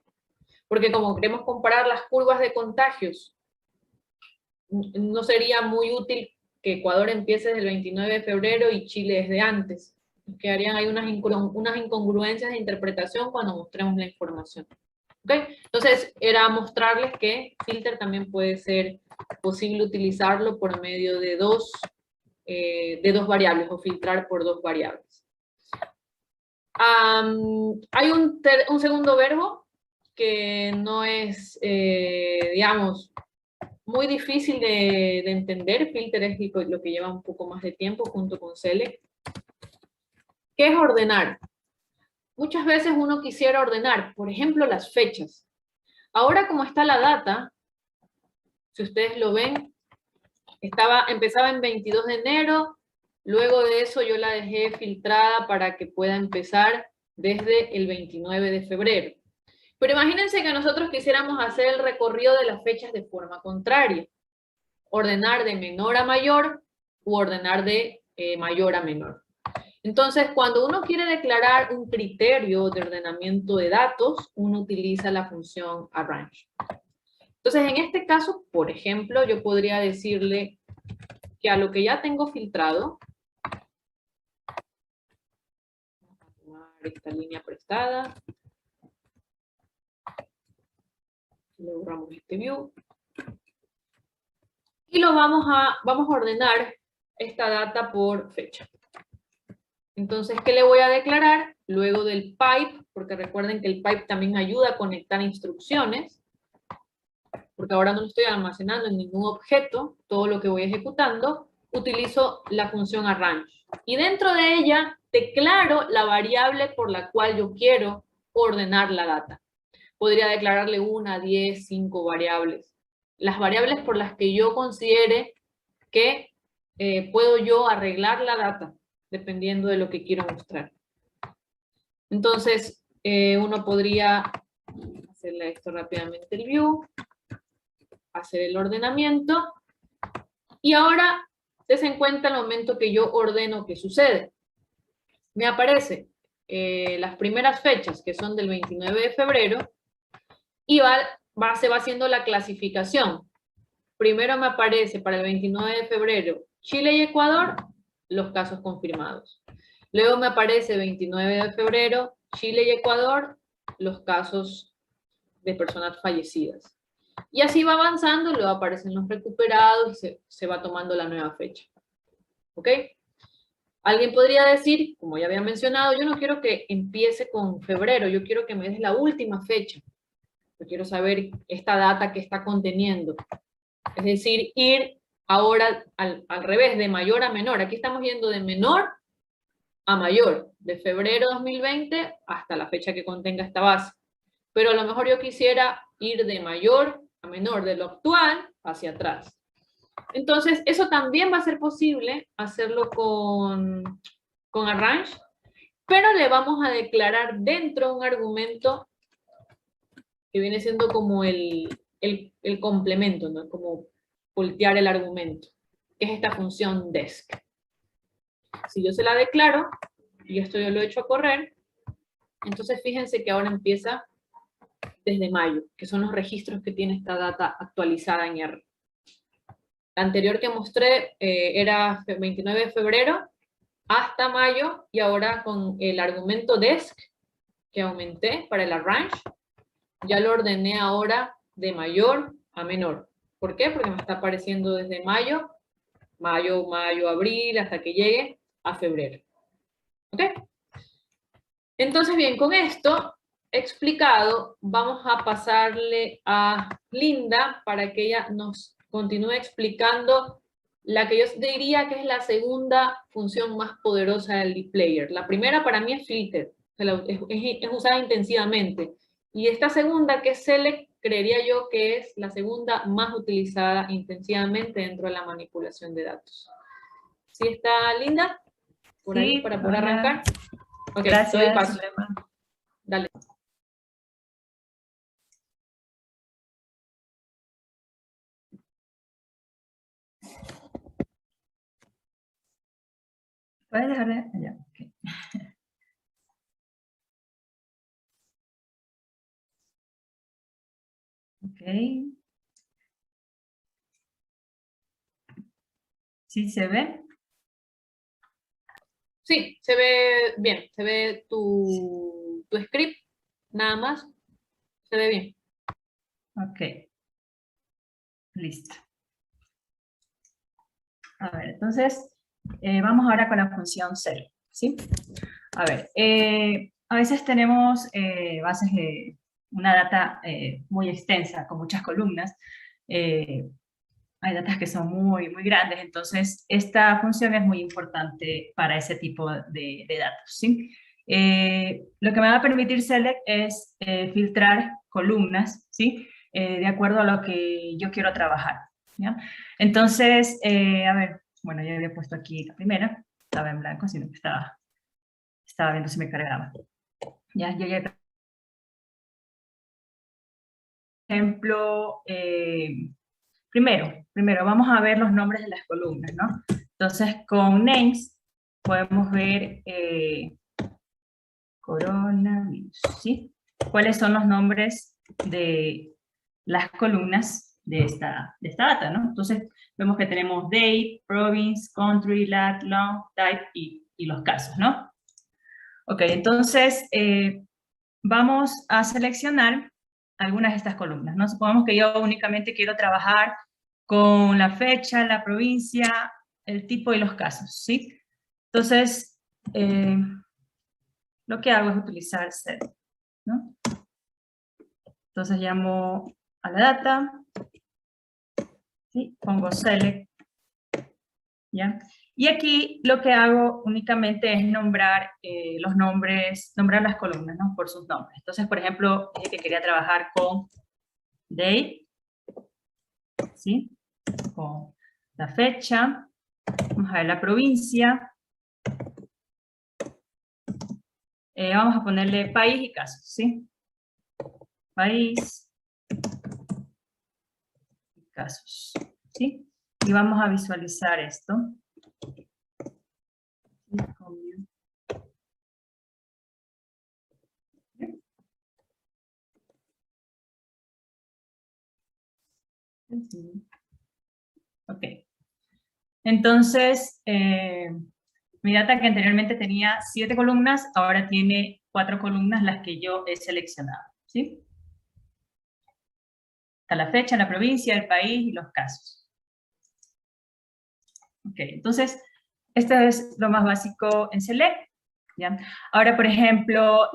Porque como queremos comparar las curvas de contagios, no sería muy útil que Ecuador empiece desde el 29 de febrero y Chile desde antes. Quedarían ahí unas incongruencias de interpretación cuando mostremos la información. ¿Okay? Entonces, era mostrarles que filter también puede ser posible utilizarlo por medio de dos variables, o filtrar por 2 variables. Hay un segundo verbo que no es, digamos, muy difícil de entender. Filter es lo que lleva un poco más de tiempo junto con select, que es ordenar. Muchas veces uno quisiera ordenar, por ejemplo, las fechas. Ahora, como está la data, si ustedes lo ven, empezaba en 22 de enero, luego de eso yo la dejé filtrada para que pueda empezar desde el 29 de febrero. Pero imagínense que nosotros quisiéramos hacer el recorrido de las fechas de forma contraria. Ordenar de menor a mayor u ordenar de mayor a menor. Entonces, cuando uno quiere declarar un criterio de ordenamiento de datos, uno utiliza la función arrange. Entonces, en este caso, por ejemplo, yo podría decirle que a lo que ya tengo filtrado, vamos a tomar esta línea prestada, le borramos este view, y lo vamos a ordenar esta data por fecha. Entonces, ¿qué le voy a declarar? Luego del pipe, porque recuerden que el pipe también ayuda a conectar instrucciones, porque ahora no lo estoy almacenando en ningún objeto, todo lo que voy ejecutando, utilizo la función arrange. Y dentro de ella declaro la variable por la cual yo quiero ordenar la data. Podría declararle 1, 10, 5 variables. Las variables por las que yo considere que puedo yo arreglar la data, dependiendo de lo que quiero mostrar. Entonces, uno podría hacerle esto rápidamente el view, hacer el ordenamiento, y ahora dense en cuenta el momento que yo ordeno que sucede. Me aparece las primeras fechas, que son del 29 de febrero, y se va haciendo la clasificación. Primero me aparece para el 29 de febrero Chile y Ecuador, los casos confirmados. Luego me aparece 29 de febrero Chile y Ecuador, los casos de personas fallecidas. Y así va avanzando, luego aparecen los recuperados y se va tomando la nueva fecha. ¿Ok? Alguien podría decir, como ya había mencionado, yo no quiero que empiece con febrero, yo quiero que me des la última fecha. Yo quiero saber esta data que está conteniendo. Es decir, ir ahora al revés, de mayor a menor. Aquí estamos yendo de menor a mayor, de febrero 2020 hasta la fecha que contenga esta base. Pero a lo mejor yo quisiera ir de mayor a menor, de lo actual hacia atrás. Entonces, eso también va a ser posible hacerlo con Arrange, pero le vamos a declarar dentro un argumento que viene siendo como el complemento, ¿no? Como voltear el argumento, que es esta función desc. Si yo se la declaro, y esto yo lo he hecho a correr, entonces fíjense que ahora empieza desde mayo, que son los registros que tiene esta data actualizada en R. La anterior que mostré era 29 de febrero hasta mayo, y ahora con el argumento desc que aumenté para el arrange, ya lo ordené ahora de mayor a menor. ¿Por qué? Porque me está apareciendo desde mayo, abril, hasta que llegue a febrero. ¿Ok? Entonces, bien, con esto explicado, vamos a pasarle a Linda para que ella nos continúe explicando la que yo diría que es la segunda función más poderosa del dplayer. La primera para mí es filter, es usada intensivamente. Y esta segunda, que es select, creería yo que es la segunda más utilizada intensivamente dentro de la manipulación de datos. ¿Sí está Linda? Por ahí, para poder arrancar. Ok, gracias, doy paso. Zulema. Dale. ¿Puedes dejar de...? Ya, okay. Ok. ¿Sí se ve? Sí, se ve bien, se ve tu script, nada más, se ve bien. Ok. Listo. A ver, entonces, vamos ahora con la función select, ¿sí? A ver, a veces tenemos bases de una data muy extensa, con muchas columnas. Hay datas que son muy grandes, entonces esta función es muy importante para ese tipo de datos, ¿sí? Lo que me va a permitir select es filtrar columnas, ¿sí? De acuerdo a lo que yo quiero trabajar, ¿ya? Entonces, a ver, bueno, ya había puesto aquí la primera, estaba en blanco, sino que estaba viendo si me cargaba. Ya, yo ya... Ejemplo, primero vamos a ver los nombres de las columnas, ¿no? Entonces, con names podemos ver coronavirus, ¿sí? ¿Cuáles son los nombres de las columnas de esta data, ¿no? Entonces, vemos que tenemos date, province, country, lat, long, type y los casos, ¿no? Ok, entonces, vamos a seleccionar algunas de estas columnas, ¿no? Supongamos que yo únicamente quiero trabajar con la fecha, la provincia, el tipo y los casos, ¿sí? Entonces, lo que hago es utilizar set, ¿no? Entonces llamo a la data, ¿sí? Pongo select, ¿ya? Y aquí lo que hago únicamente es nombrar los nombres, nombrar las columnas, ¿no? Por sus nombres. Entonces, por ejemplo, dije que quería trabajar con date, ¿sí? Con la fecha, vamos a ver la provincia, vamos a ponerle país y casos, ¿sí? País y casos, ¿sí? Y vamos a visualizar esto. Ok. Entonces, mi data que anteriormente tenía 7 columnas, ahora tiene 4 columnas las que yo he seleccionado, ¿sí? Está la fecha, la provincia, el país y los casos. Ok, entonces, esto es lo más básico en Select. ¿Ya? Ahora, por ejemplo,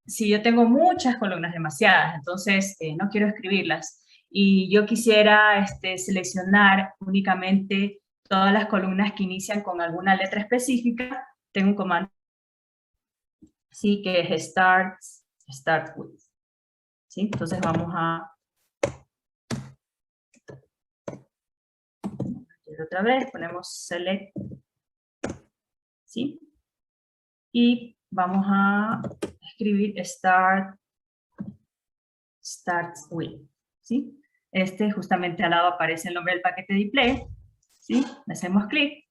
si yo tengo muchas columnas, demasiadas, entonces no quiero escribirlas, y yo quisiera seleccionar únicamente todas las columnas que inician con alguna letra específica, tengo un comando, sí, que es start with. ¿Sí? Entonces vamos a... Otra vez, ponemos select, ¿sí? Y vamos a escribir start with, ¿sí? Justamente al lado aparece el nombre del paquete display, ¿sí? Le hacemos clic,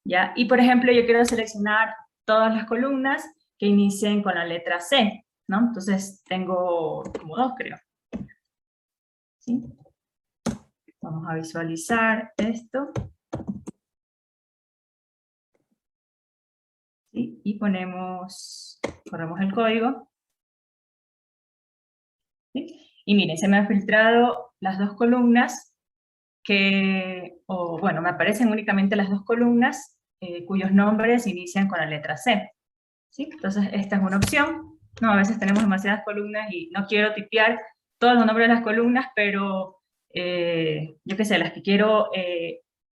¿ya? Y por ejemplo, yo quiero seleccionar todas las columnas que inicien con la letra C, ¿no? Entonces tengo como 2, creo. ¿Sí? Vamos a visualizar esto. ¿Sí? Y corremos el código. ¿Sí? Y miren, se me han filtrado las 2 columnas me aparecen únicamente las 2 columnas cuyos nombres inician con la letra C. ¿Sí? Entonces, esta es una opción. No, a veces tenemos demasiadas columnas y no quiero tipear todos los nombres de las columnas, pero yo qué sé, las que quiero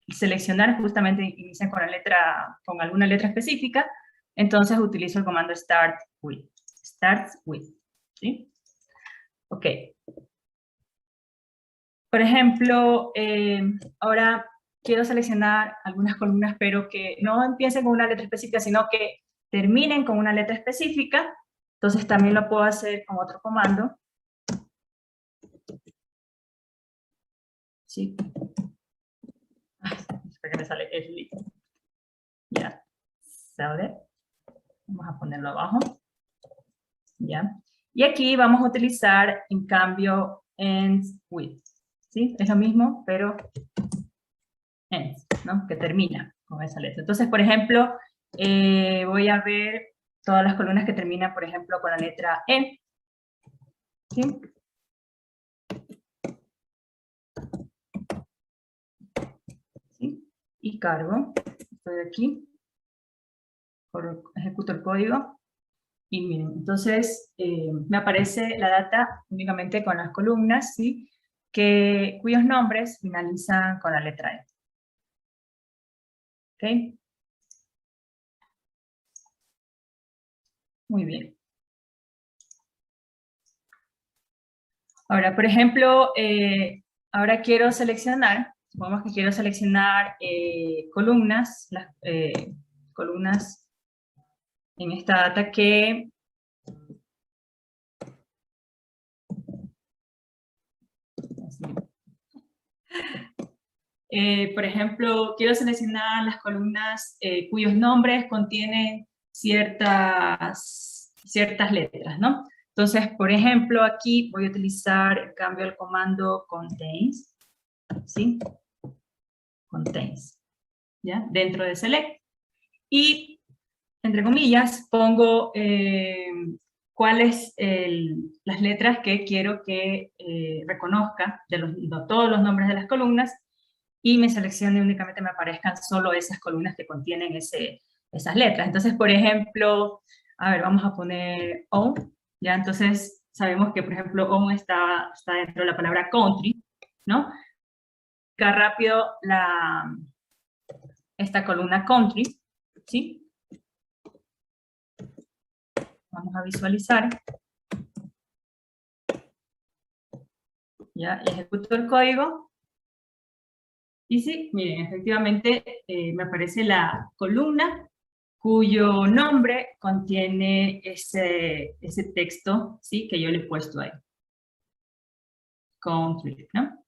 seleccionar justamente inician con alguna letra específica, entonces utilizo el comando start with. ¿Sí? Ok. Por ejemplo, ahora quiero seleccionar algunas columnas, pero que no empiecen con una letra específica, sino que terminen con una letra específica. Entonces también lo puedo hacer con otro comando. ¿Sí? Espera que me sale el ya. ¿Sale? Vamos a ponerlo abajo. ¿Ya? Y aquí vamos a utilizar, en cambio, ends with. ¿Sí? Es lo mismo, pero ends, ¿no? Que termina con esa letra. Entonces, por ejemplo, voy a ver todas las columnas que terminan, por ejemplo, con la letra E. ¿Sí? ¿Sí? Y cargo. Estoy aquí. Ejecuto el código. Y miren, entonces me aparece la data únicamente con las columnas, ¿sí? Cuyos nombres finalizan con la letra E. ¿Ok? Muy bien. Ahora, por ejemplo, ahora quiero seleccionar, supongamos que quiero seleccionar columnas, las columnas en esta data que por ejemplo, quiero seleccionar las columnas cuyos nombres contienen ciertas letras, ¿no? Entonces, por ejemplo, aquí voy a utilizar, en cambio, el comando contains, ¿sí? Contains, ¿ya? Dentro de select. Y, entre comillas, pongo cuáles las letras que quiero que reconozca de todos los nombres de las columnas, y me seleccione únicamente me aparezcan solo esas columnas que contienen esas letras. Entonces, por ejemplo, a ver, vamos a poner on, ¿ya? Entonces, sabemos que, por ejemplo, on está dentro de la palabra country, ¿no? Acá rápido esta columna country, ¿sí? Vamos a visualizar. ¿Ya? Y ejecuto el código. Y sí, miren, efectivamente me aparece la columna cuyo nombre contiene ese texto, ¿sí? Que yo le he puesto ahí. Country, ¿no?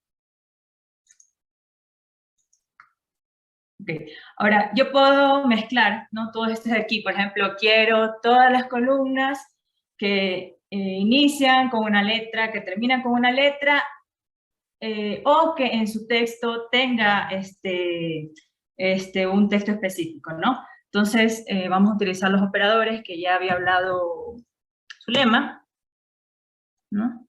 Okay. Ahora, yo puedo mezclar, ¿no? Todo esto de aquí, por ejemplo, quiero todas las columnas que inician con una letra, que terminan con una letra, o que en su texto tenga un texto específico, ¿no? Entonces, vamos a utilizar los operadores que ya había hablado Zulema, ¿no?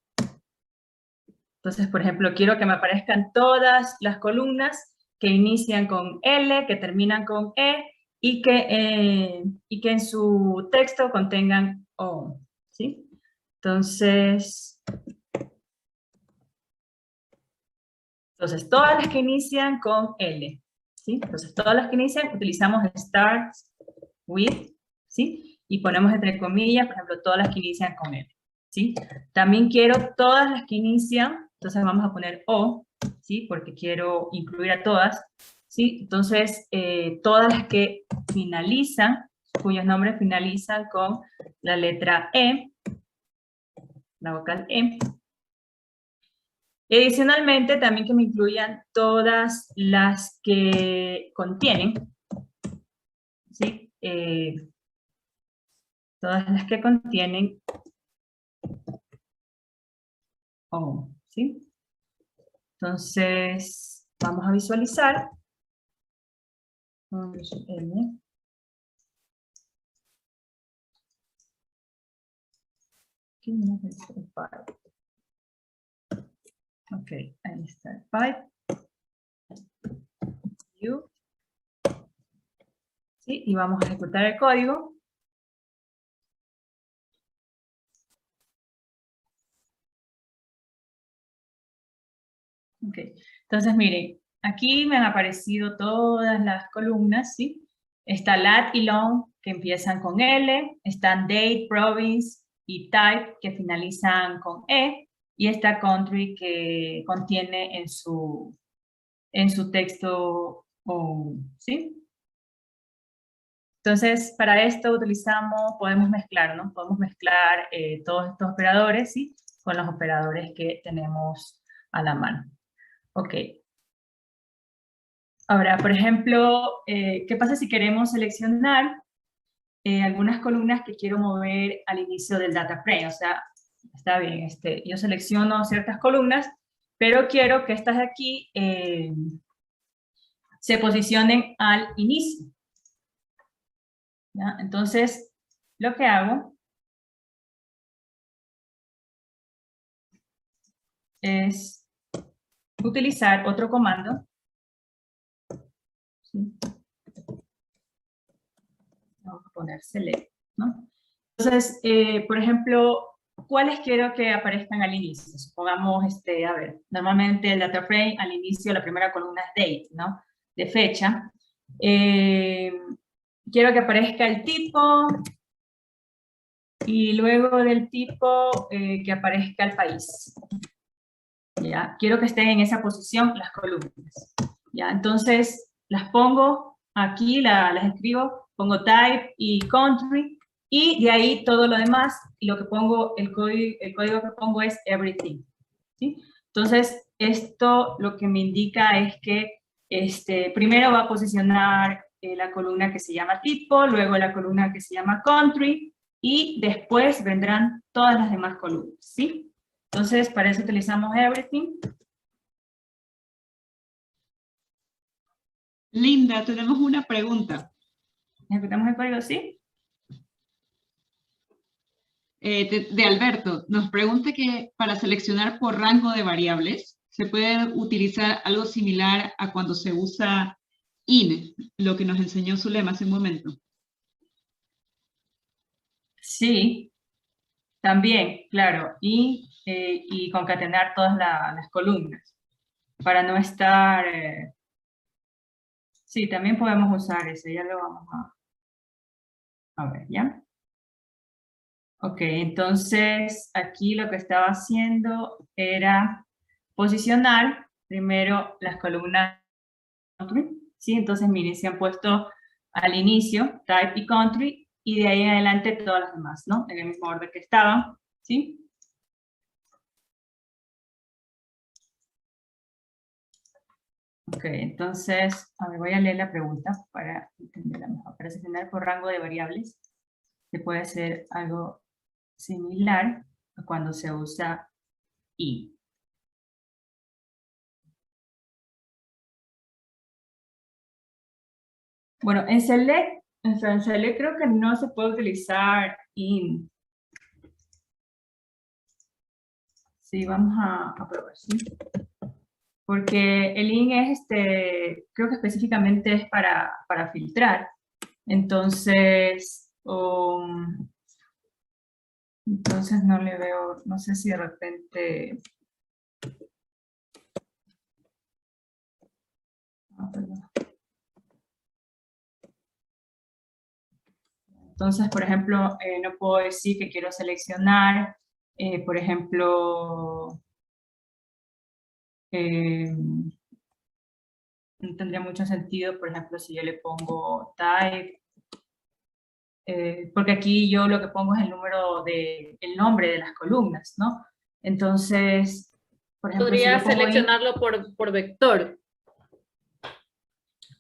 Entonces, por ejemplo, quiero que me aparezcan todas las columnas que inician con L, que terminan con E, y que en su texto contengan O, ¿sí? Entonces, todas las que inician con L, ¿sí? Entonces, todas las que inician, utilizamos start with, ¿sí? Y ponemos entre comillas, por ejemplo, todas las que inician con L, ¿sí? También quiero todas las que inician, entonces vamos a poner O, ¿sí? Porque quiero incluir a todas, ¿sí? Entonces, todas las que finalizan, cuyos nombres finalizan con la letra E, la vocal E. Y adicionalmente, también que me incluyan todas las que contienen, ¿sí? Todas las que contienen O, ¿sí? Entonces, vamos a visualizar. Ok, ahí está el pipe. ¿Sí? Y vamos a ejecutar el código. Ok, entonces miren, aquí me han aparecido todas las columnas, ¿sí? Está lat y long, que empiezan con L, están date, province y type, que finalizan con E, y está country, que contiene en su texto O, ¿sí? Entonces, para esto podemos mezclar, ¿no? Podemos mezclar todos estos operadores, ¿sí? Con los operadores que tenemos a la mano. Ok. Ahora, por ejemplo, ¿qué pasa si queremos seleccionar algunas columnas que quiero mover al inicio del data frame? O sea, está bien, yo selecciono ciertas columnas, pero quiero que estas de aquí se posicionen al inicio, ¿ya? Entonces, lo que hago es utilizar otro comando. ¿Sí? Vamos a poner select, ¿no? Entonces, por ejemplo, ¿cuáles quiero que aparezcan al inicio? Supongamos, a ver, normalmente el data frame al inicio, la primera columna es date, ¿no? De fecha. Quiero que aparezca el tipo, y luego del tipo que aparezca el país. ¿Ya? Quiero que estén en esa posición las columnas. ¿Ya? Entonces, las pongo aquí, las escribo, pongo type y country, y de ahí todo lo demás, y lo que pongo, el código que pongo es everything, ¿sí? Entonces, esto lo que me indica es que primero va a posicionar la columna que se llama tipo, luego la columna que se llama country, y después vendrán todas las demás columnas, ¿sí? Entonces, para eso utilizamos everything. Linda, tenemos una pregunta. Ejecutamos el código, ¿sí? De Alberto, nos pregunta que para seleccionar por rango de variables, ¿se puede utilizar algo similar a cuando se usa in, lo que nos enseñó Zulema hace un momento? Sí, también, claro, y concatenar todas las columnas, para no estar... sí, también podemos usar ese, ya lo vamos a ver, ¿ya? Ok, entonces aquí lo que estaba haciendo era posicionar primero las columnas country, ¿sí? Entonces, miren, se han puesto al inicio type y country, y de ahí en adelante todas las demás, ¿no? En el mismo orden que estaban, ¿sí? Ok, entonces, a ver, voy a leer la pregunta para entenderla mejor. Para seleccionar por rango de variables, se puede hacer algo similar a cuando se usa i. Bueno, en select creo que no se puede utilizar in. Sí, vamos a probar, ¿sí? Porque el IN es, creo que específicamente es para filtrar. Entonces, entonces no le veo, no sé si de repente... perdón. Entonces, por ejemplo, no puedo decir que quiero seleccionar, por ejemplo, no tendría mucho sentido, por ejemplo, si yo le pongo type, porque aquí yo lo que pongo es el nombre de las columnas, ¿no? Entonces, por ejemplo, si Podría yo pongo seleccionarlo por vector.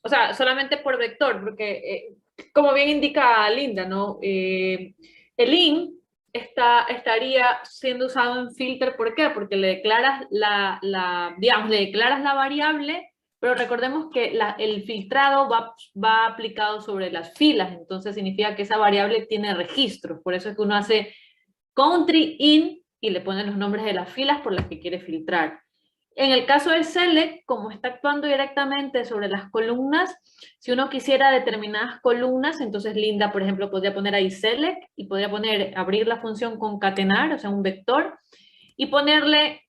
O sea, solamente por vector, porque como bien indica Linda, ¿no? El IN estaría siendo usado en filter, ¿por qué? Porque le declaras digamos, le declaras la variable, pero recordemos que el filtrado va aplicado sobre las filas, entonces significa que esa variable tiene registros, por eso es que uno hace country in y le pone los nombres de las filas por las que quiere filtrar. En el caso del select, como está actuando directamente sobre las columnas, si uno quisiera determinadas columnas, entonces Linda, por ejemplo, podría poner ahí select y podría abrir la función concatenar, o sea, un vector, y ponerle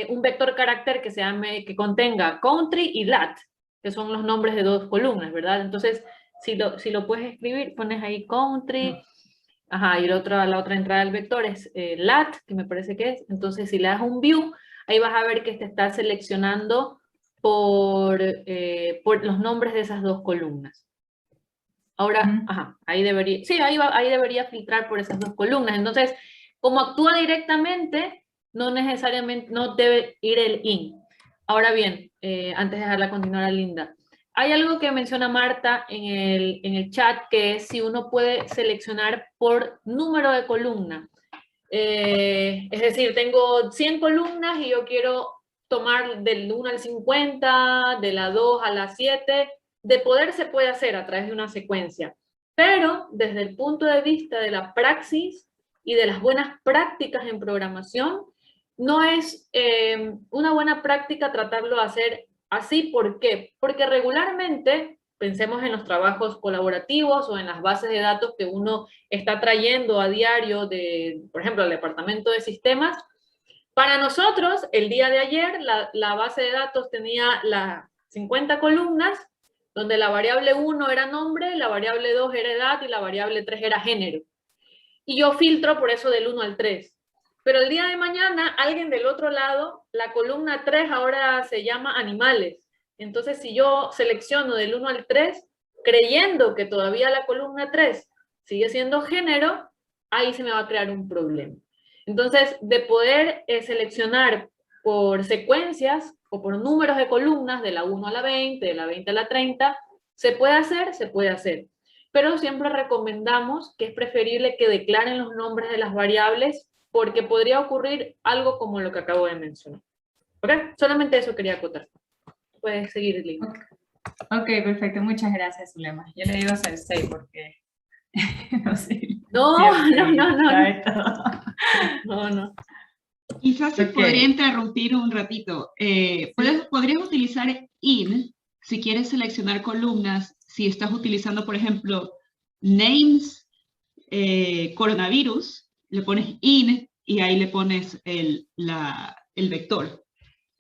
un vector carácter que contenga country y lat, que son los nombres de dos columnas, ¿verdad? Entonces, si lo puedes escribir, pones ahí country, ajá, y la otra entrada del vector es lat, que me parece que es. Entonces, si le das un view, ahí vas a ver que te está seleccionando por los nombres de esas dos columnas. Ahora, ajá, ahí debería filtrar por esas dos columnas. Entonces, como actúa directamente, no necesariamente, no debe ir el in. Ahora bien, antes de dejarla continuar a Linda, hay algo que menciona Marta en el chat, que es si uno puede seleccionar por número de columna. Es decir, tengo 100 columnas y yo quiero tomar del 1 al 50, de la 2 a la 7. De poder se puede hacer a través de una secuencia, pero desde el punto de vista de la praxis y de las buenas prácticas en programación, no es una buena práctica tratarlo de hacer así. ¿Por qué? Porque regularmente, pensemos en los trabajos colaborativos o en las bases de datos que uno está trayendo a diario por ejemplo, al departamento de sistemas. Para nosotros, el día de ayer, la base de datos tenía las 50 columnas, donde la variable 1 era nombre, la variable 2 era edad y la variable 3 era género. Y yo filtro por eso del 1 al 3. Pero el día de mañana, alguien del otro lado, la columna 3 ahora se llama animales. Entonces, si yo selecciono del 1 al 3, creyendo que todavía la columna 3 sigue siendo género, ahí se me va a crear un problema. Entonces, de poder seleccionar por secuencias o por números de columnas, de la 1 a la 20, de la 20 a la 30, se puede hacer. Pero siempre recomendamos que es preferible que declaren los nombres de las variables, porque podría ocurrir algo como lo que acabo de mencionar. ¿Ok? Solamente eso quería acotar. Puedes seguir, Lina. Ok, perfecto. Muchas gracias, Zulema. Yo le digo sensei porque... no sé. No. Quizás se podría interrumpir un ratito. Podrías utilizar in si quieres seleccionar columnas, si estás utilizando, por ejemplo, names, coronavirus, le pones in y ahí le pones el vector.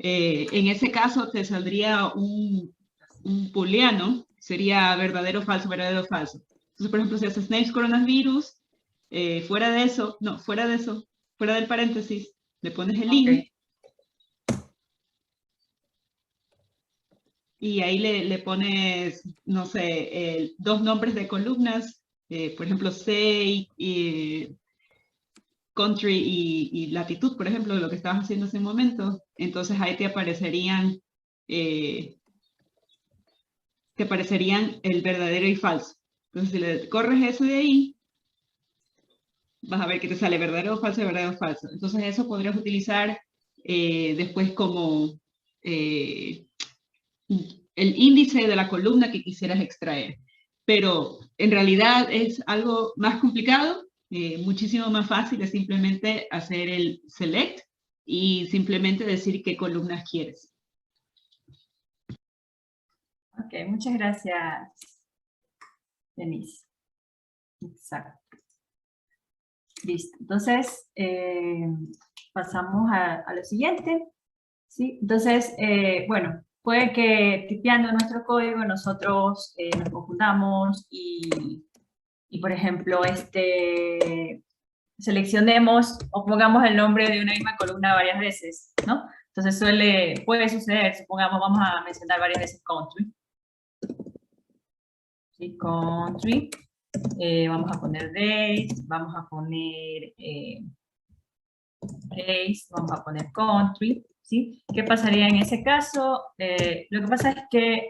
En ese caso te saldría un booleano, sería verdadero o falso, verdadero o falso. Entonces, por ejemplo, si haces names coronavirus, fuera del paréntesis, le pones el in. Y ahí le pones, no sé, dos nombres de columnas, por ejemplo, say, country y latitud, por ejemplo, de lo que estabas haciendo hace un momento. Entonces ahí te aparecerían el verdadero y falso. Entonces si le corres eso de ahí, vas a ver que te sale verdadero o falso, verdadero o falso. Entonces eso podrías utilizar después como el índice de la columna que quisieras extraer. Pero en realidad es algo más complicado, muchísimo más fácil, es simplemente hacer el select y simplemente decir qué columnas quieres. Ok, muchas gracias, Denise. Exacto. Listo. Entonces, pasamos a lo siguiente. ¿Sí? Entonces, bueno, puede que tipeando nuestro código nosotros nos confundamos y, por ejemplo, seleccionemos o pongamos el nombre de una misma columna varias veces, ¿no? Entonces puede suceder, supongamos, vamos a mencionar varias veces country. ¿Sí? Country. Vamos a poner date, vamos a poner case, vamos a poner country, ¿sí? ¿Qué pasaría en ese caso? Lo que pasa es que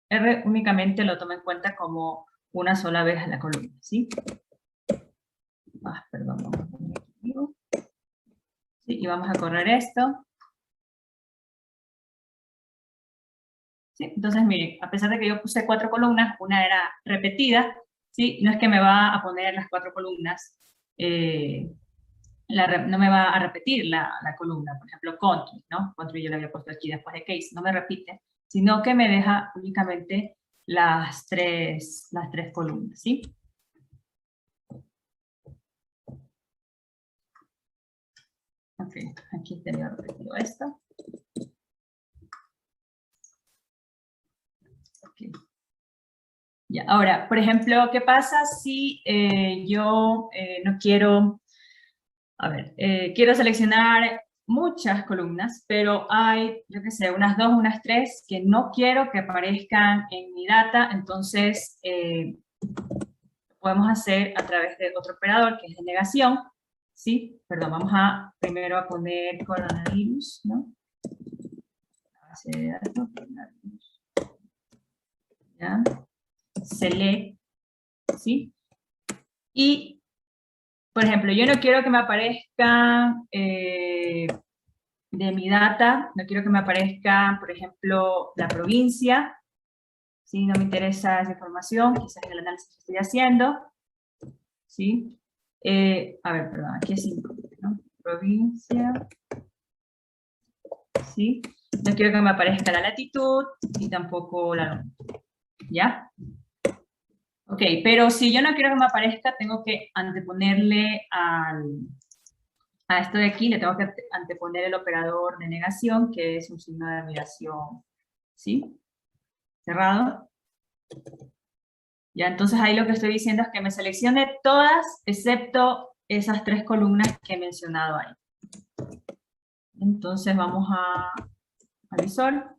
R únicamente lo toma en cuenta como una sola vez a la columna, ¿sí? Perdón, vamos a poner aquí. ¿Sí? Y vamos a correr esto. ¿Sí? Entonces, miren, a pesar de que yo puse 4 columnas, una era repetida, ¿sí? No es que me va a poner las 4 columnas, no me va a repetir la columna, por ejemplo, country, ¿no? Country yo le había puesto aquí después de case, no me repite, sino que me deja únicamente las tres columnas, ¿sí? Ok, aquí tenía repetido esto. Okay. Ya, ahora, por ejemplo, ¿qué pasa si yo no quiero... A ver, quiero seleccionar muchas columnas, pero hay, yo qué sé, unas 2, unas 3 que no quiero que aparezcan en mi data, entonces podemos hacer a través de otro operador que es de negación, ¿sí? Perdón, vamos a primero a poner coronavirus, ¿no? Base de datos, coronavirus. ¿Ya? Select, ¿sí? Y por ejemplo, yo no quiero que me aparezca de mi data, no quiero que me aparezca, por ejemplo, la provincia, ¿sí? No me interesa esa información, quizás en el análisis que estoy haciendo, ¿sí? A ver, perdón, aquí es importante, ¿no? Provincia, ¿sí? No quiero que me aparezca la latitud y tampoco la longitud, ¿ya? Ok, pero si yo no quiero que me aparezca, tengo que anteponerle a esto de aquí, le tengo que anteponer el operador de negación, que es un signo de admiración, ¿sí? Cerrado. Ya, entonces ahí lo que estoy diciendo es que me seleccione todas, excepto esas 3 columnas que he mencionado ahí. Entonces vamos al visor,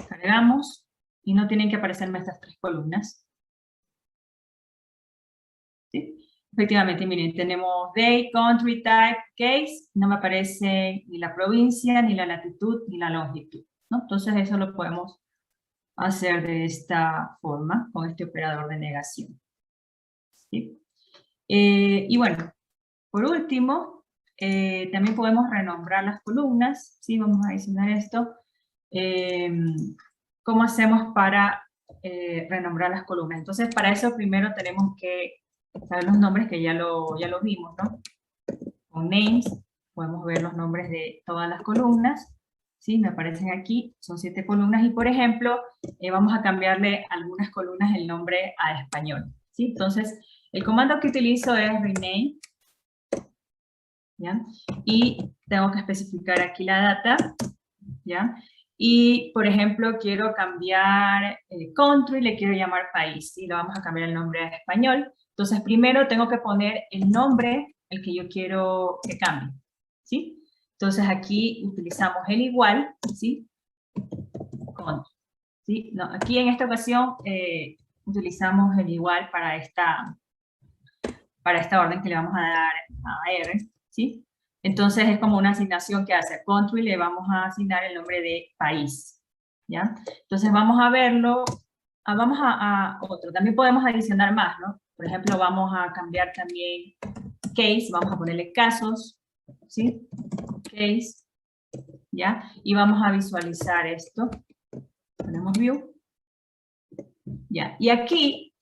cargamos, y no tienen que aparecerme estas 3 columnas. ¿Sí? Efectivamente, miren, tenemos date, country, type, case, no me aparece ni la provincia, ni la latitud, ni la longitud, ¿no? Entonces eso lo podemos hacer de esta forma, con este operador de negación. ¿Sí? Y bueno, por último, también podemos renombrar las columnas, ¿sí? Vamos a adicionar esto. ¿Cómo hacemos para renombrar las columnas? Entonces, para eso primero tenemos que saber los nombres que ya lo vimos, ¿no? Con names podemos ver los nombres de todas las columnas, ¿sí? Me aparecen aquí, son 7 columnas, y por ejemplo, vamos a cambiarle algunas columnas el nombre a español, ¿sí? Entonces, el comando que utilizo es rename, ¿ya? Y tengo que especificar aquí la data, ¿ya? Y, por ejemplo, quiero cambiar country, le quiero llamar país, ¿sí? Le vamos a cambiar el nombre a español. Entonces, primero tengo que poner el nombre, el que yo quiero que cambie, ¿sí? Entonces, aquí utilizamos el igual, ¿sí? Country, ¿sí? No, aquí en esta ocasión utilizamos el igual para esta orden que le vamos a dar a R, ¿sí? Entonces es como una asignación que hace country, le vamos a asignar el nombre de país, ¿ya? Entonces vamos a verlo, vamos a otro, también podemos adicionar más, ¿no? Por ejemplo, vamos a cambiar también case, vamos a ponerle casos, ¿sí? Case, ¿ya? Y vamos a visualizar esto, ponemos view, ¿ya? Y aquí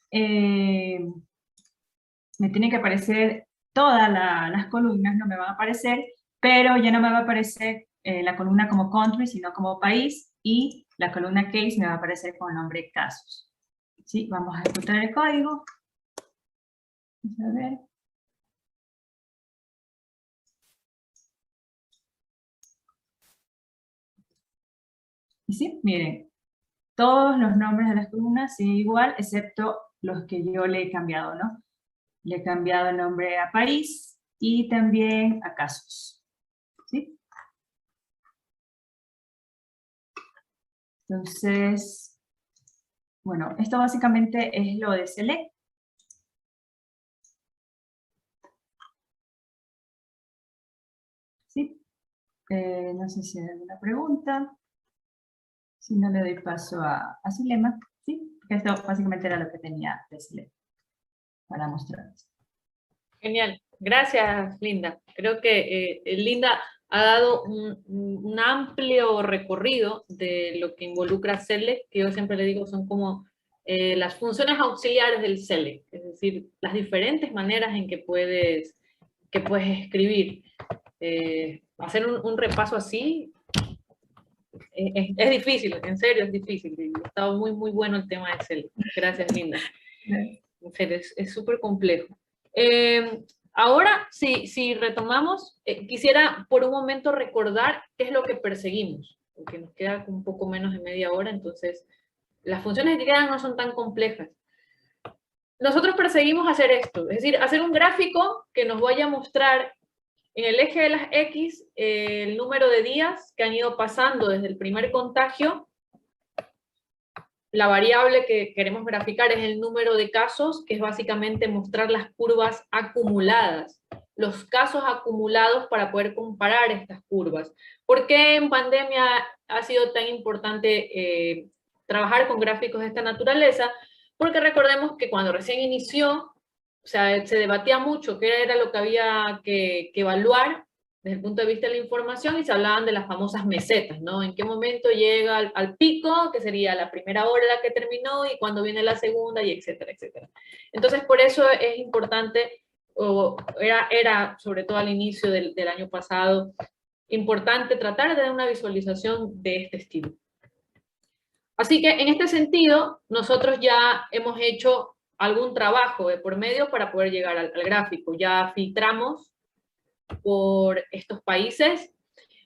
me tienen que aparecer todas las columnas, no me van a aparecer, pero ya no me va a aparecer la columna como country, sino como país, y la columna case me va a aparecer con el nombre casos. ¿Sí? Vamos a ejecutar el código. Vamos a ver. Y sí, miren, todos los nombres de las columnas siguen igual, excepto los que yo le he cambiado, ¿no? Le he cambiado el nombre a país y también a casos. ¿Sí? Entonces, bueno, esto básicamente es lo de select. ¿Sí? No sé si hay alguna pregunta. Si no, le doy paso a Zulema. ¿Sí? Esto básicamente era lo que tenía de select para mostrarles. Genial. Gracias, Linda. Creo que Linda ha dado un amplio recorrido de lo que involucra Select, que yo siempre le digo son como las funciones auxiliares del Select, es decir, las diferentes maneras en que puedes escribir. Hacer un repaso así es difícil, en serio es difícil. Ha estado muy, muy bueno el tema de Select. Gracias, Linda. En serio, es súper complejo. Ahora, si retomamos, quisiera por un momento recordar qué es lo que perseguimos, porque nos queda un poco menos de media hora, entonces las funciones que quedan no son tan complejas. Nosotros perseguimos hacer esto, es decir, hacer un gráfico que nos vaya a mostrar en el eje de las X el número de días que han ido pasando desde el primer contagio. La variable que queremos graficar es el número de casos, que es básicamente mostrar las curvas acumuladas, los casos acumulados para poder comparar estas curvas. ¿Por qué en pandemia ha sido tan importante trabajar con gráficos de esta naturaleza? Porque recordemos que cuando recién inició, o sea, se debatía mucho qué era lo que había que evaluar desde el punto de vista de la información, y se hablaban de las famosas mesetas, ¿no? En qué momento llega al pico, que sería la primera hora la que terminó, y cuando viene la segunda, y etcétera, etcétera. Entonces, por eso es importante, o era sobre todo al inicio del año pasado, importante tratar de dar una visualización de este estilo. Así que, en este sentido, nosotros ya hemos hecho algún trabajo de por medio para poder llegar al gráfico. Ya filtramos por estos países.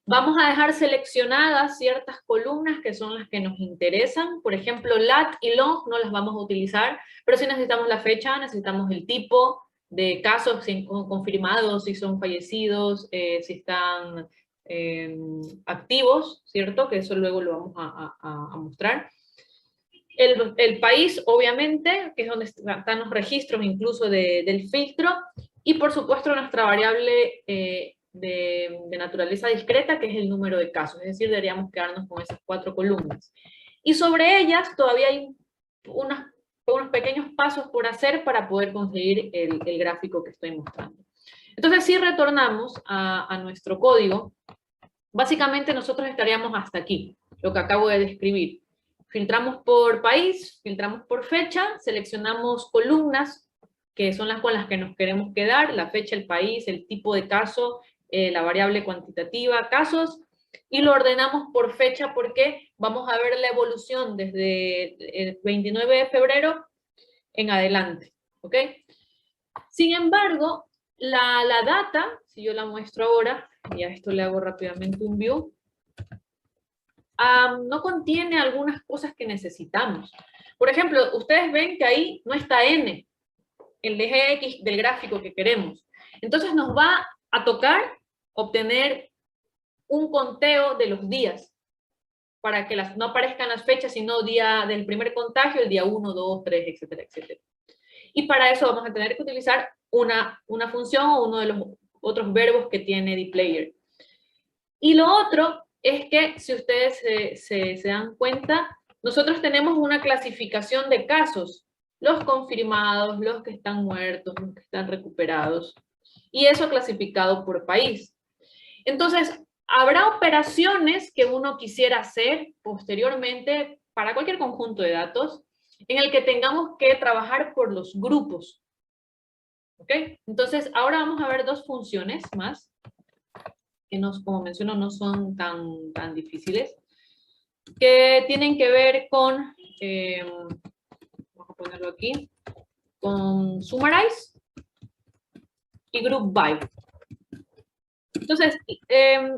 Vamos a dejar seleccionadas ciertas columnas que son las que nos interesan. Por ejemplo, lat y long no las vamos a utilizar, pero sí necesitamos la fecha, necesitamos el tipo de casos, si confirmados, si son fallecidos, si están activos, ¿cierto? Que eso luego lo vamos a mostrar. El país, obviamente, que es donde están los registros incluso del filtro, y por supuesto nuestra variable de naturaleza discreta, que es el número de casos, es decir, deberíamos quedarnos con esas 4 columnas. Y sobre ellas todavía hay unos pequeños pasos por hacer para poder conseguir el gráfico que estoy mostrando. Entonces, si retornamos a nuestro código, básicamente nosotros estaríamos hasta aquí, lo que acabo de describir. Filtramos por país, filtramos por fecha, seleccionamos columnas, que son las con las que nos queremos quedar, la fecha, el país, el tipo de caso, la variable cuantitativa, casos, y lo ordenamos por fecha porque vamos a ver la evolución desde el 29 de febrero en adelante, ¿ok? Sin embargo, la data, si yo la muestro ahora, y a esto le hago rápidamente un view, no contiene algunas cosas que necesitamos. Por ejemplo, ustedes ven que ahí no está n, el eje X del gráfico que queremos. Entonces nos va a tocar obtener un conteo de los días, para que no aparezcan las fechas, sino día del primer contagio, el día 1, 2, 3, etcétera, etcétera. Y para eso vamos a tener que utilizar una función o uno de los otros verbos que tiene dplayer. Y lo otro es que, si ustedes se dan cuenta, nosotros tenemos una clasificación de casos, los confirmados, los que están muertos, los que están recuperados, y eso clasificado por país. Entonces, habrá operaciones que uno quisiera hacer posteriormente para cualquier conjunto de datos en el que tengamos que trabajar por los grupos. ¿Ok? Entonces, ahora vamos a ver 2 funciones más. que no, como menciono, no son tan difíciles, que tienen que ver con, vamos a ponerlo aquí, con Summarize y Group By. Entonces,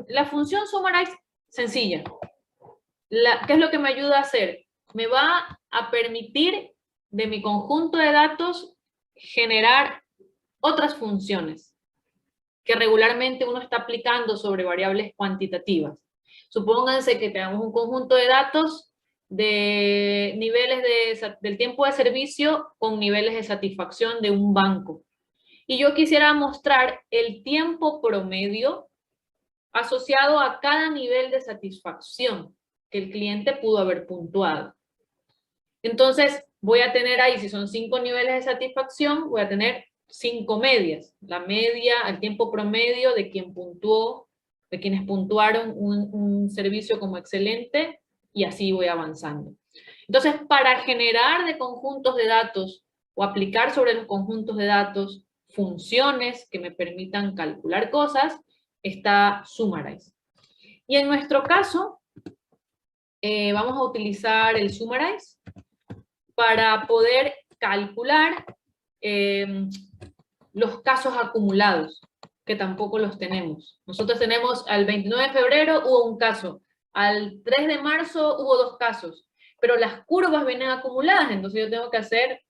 la función Summarize, sencilla. ¿Qué es lo que me ayuda a hacer? Me va a permitir de mi conjunto de datos generar otras funciones que regularmente uno está aplicando sobre variables cuantitativas. Supónganse que tenemos un conjunto de datos de niveles del tiempo de servicio con niveles de satisfacción de un banco. Y yo quisiera mostrar el tiempo promedio asociado a cada nivel de satisfacción que el cliente pudo haber puntuado. Entonces, voy a tener ahí, si son 5 niveles de satisfacción, voy a tener 5 medias. La media, el tiempo promedio de quien puntuó, de quienes puntuaron un servicio como excelente, y así voy avanzando. Entonces, para generar de conjuntos de datos o aplicar sobre los conjuntos de datos funciones que me permitan calcular cosas, está Summarize. Y en nuestro caso, vamos a utilizar el Summarize para poder calcular los casos acumulados, que tampoco los tenemos. Nosotros tenemos al 29 de febrero hubo un caso, al 3 de marzo hubo 2 casos, pero las curvas vienen acumuladas, entonces yo tengo que hacer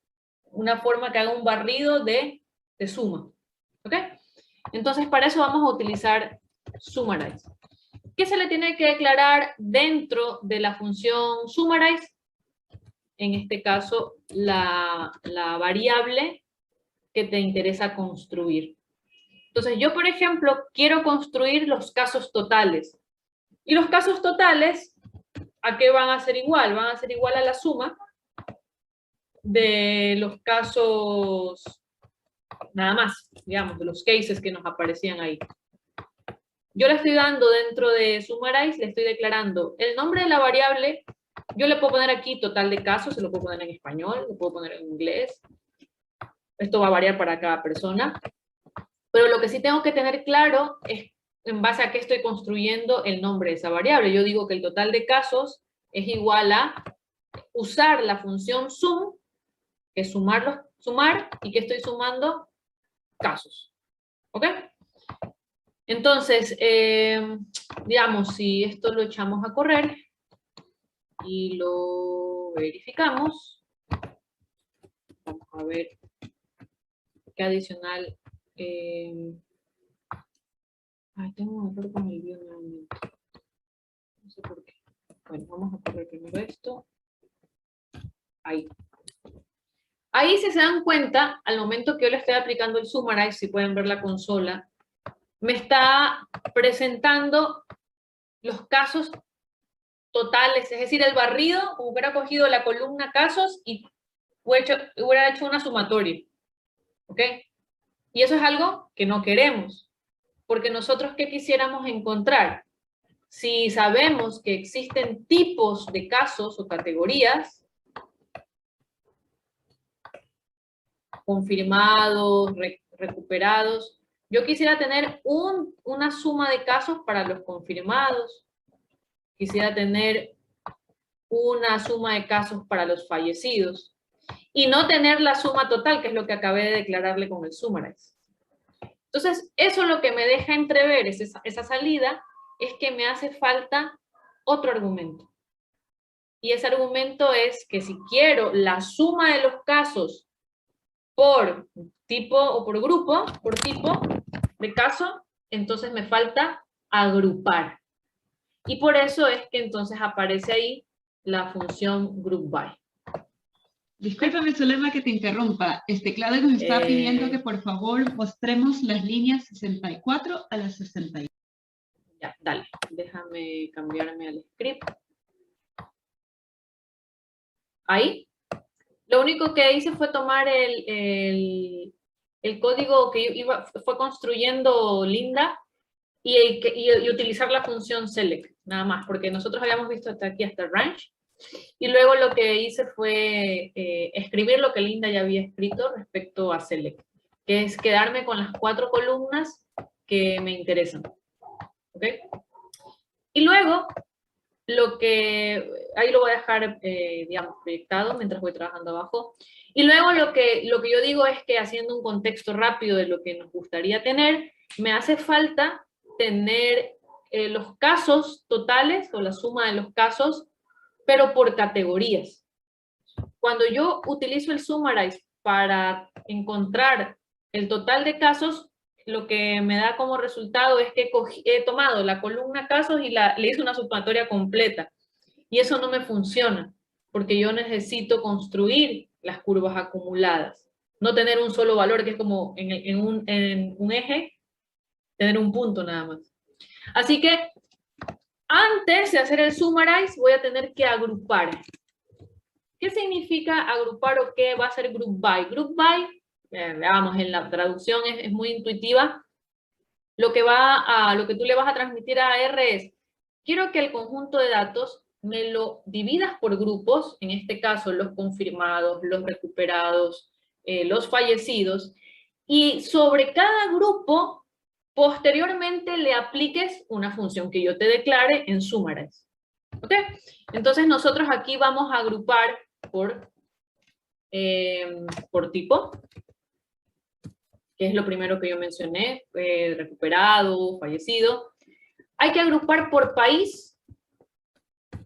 una forma que haga un barrido de suma. ¿Ok? Entonces para eso vamos a utilizar Summarize. ¿Qué se le tiene que declarar dentro de la función Summarize? En este caso, la variable que te interesa construir. Entonces, yo, por ejemplo, quiero construir los casos totales. Y los casos totales, ¿a qué van a ser igual? Van a ser igual a la suma de los casos, nada más, digamos, de los cases que nos aparecían ahí. Yo le estoy dando dentro de Summarize, le estoy declarando el nombre de la variable. Yo le puedo poner aquí total de casos, se lo puedo poner en español, lo puedo poner en inglés. Esto va a variar para cada persona. Pero lo que sí tengo que tener claro es en base a qué estoy construyendo el nombre de esa variable. Yo digo que el total de casos es igual a usar la función sum, que es sumar, y que estoy sumando casos. ¿Ok? Entonces, digamos, si esto lo echamos a correr y lo verificamos, vamos a ver qué adicional. Tengo un error con el video nuevamente. No sé por qué. Bueno, vamos a correr primero esto. Ahí. Ahí, si se dan cuenta, al momento que yo le estoy aplicando el Summarize, si pueden ver la consola, me está presentando los casos totales, es decir, el barrido, como hubiera cogido la columna casos y hubiera hecho una sumatoria. ¿Ok? Y eso es algo que no queremos, porque nosotros, ¿qué quisiéramos encontrar? Si sabemos que existen tipos de casos o categorías, confirmados, recuperados, yo quisiera tener una suma de casos para los confirmados, quisiera tener una suma de casos para los fallecidos, y no tener la suma total, que es lo que acabé de declararle con el Summarize. Entonces, eso lo que me deja entrever esa salida, es que me hace falta otro argumento. Y ese argumento es que si quiero la suma de los casos por tipo o por grupo, por tipo de caso, entonces me falta agrupar. Y por eso es que entonces aparece ahí la función GroupBy. Discúlpame, Zulema, que te interrumpa. Claudia nos está pidiendo que por favor mostremos las líneas 64 a las 61. Ya, dale. Déjame cambiarme al script. Ahí. Lo único que hice fue tomar el código que fue construyendo Linda y utilizar la función select, nada más, porque nosotros habíamos visto hasta aquí, hasta range, y luego lo que hice fue escribir lo que Linda ya había escrito respecto a select, que es quedarme con las 4 columnas que me interesan. ¿ok? Y luego, ahí lo voy a dejar, digamos, proyectado mientras voy trabajando abajo. Y luego lo que yo digo es que haciendo un contexto rápido de lo que nos gustaría tener, me hace falta tener los casos totales o la suma de los casos, pero por categorías. Cuando yo utilizo el Summarize para encontrar el total de casos, lo que me da como resultado es que he tomado la columna casos y le hice una sumatoria completa. Y eso no me funciona, porque yo necesito construir las curvas acumuladas. No tener un solo valor, que es como en un eje, tener un punto nada más. Así que antes de hacer el Summarize, voy a tener que agrupar. ¿Qué significa agrupar o qué va a ser Group By? Group By, veamos, en la traducción es muy intuitiva. Lo que tú le vas a transmitir a R es, quiero que el conjunto de datos me lo dividas por grupos, en este caso los confirmados, los recuperados, los fallecidos, y sobre cada grupo, posteriormente le apliques una función que yo te declare en Summarize. ¿Ok? Entonces nosotros aquí vamos a agrupar por tipo, que es lo primero que yo mencioné, recuperado, fallecido. Hay que agrupar por país,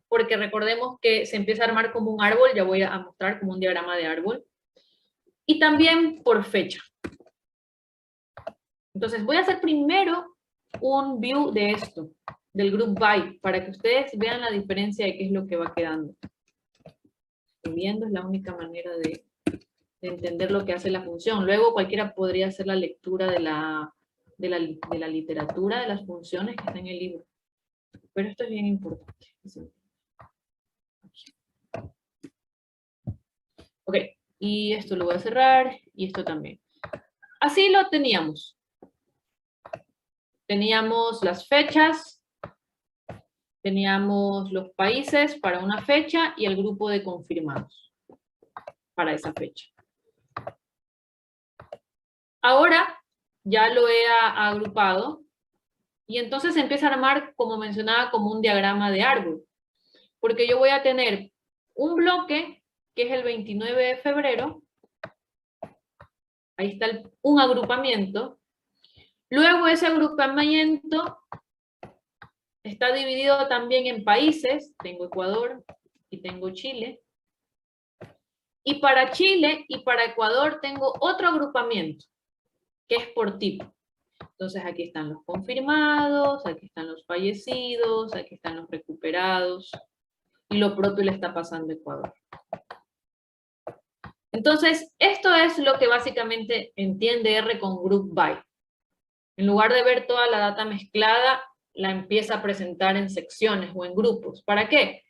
porque recordemos que se empieza a armar como un árbol, ya voy a mostrar como un diagrama de árbol. Y también por fecha. Entonces voy a hacer primero un view de esto, del group by, para que ustedes vean la diferencia de qué es lo que va quedando. Viendo es la única manera de entender lo que hace la función. Luego cualquiera podría hacer la lectura de la literatura de las funciones que está en el libro. Pero esto es bien importante. Ok, y esto lo voy a cerrar, y esto también. Así lo teníamos. Teníamos las fechas, teníamos los países para una fecha y el grupo de confirmados para esa fecha. Ahora ya lo he agrupado y entonces se empieza a armar, como mencionaba, como un diagrama de árbol. Porque yo voy a tener un bloque que es el 29 de febrero. Ahí está un agrupamiento. Luego ese agrupamiento está dividido también en países. Tengo Ecuador y tengo Chile. Y para Chile y para Ecuador tengo otro agrupamiento, que es por tipo. Entonces aquí están los confirmados, aquí están los fallecidos, aquí están los recuperados. Y lo propio le está pasando a Ecuador. Entonces, esto es lo que básicamente entiende R con Group By. En lugar de ver toda la data mezclada, la empieza a presentar en secciones o en grupos. ¿Para qué?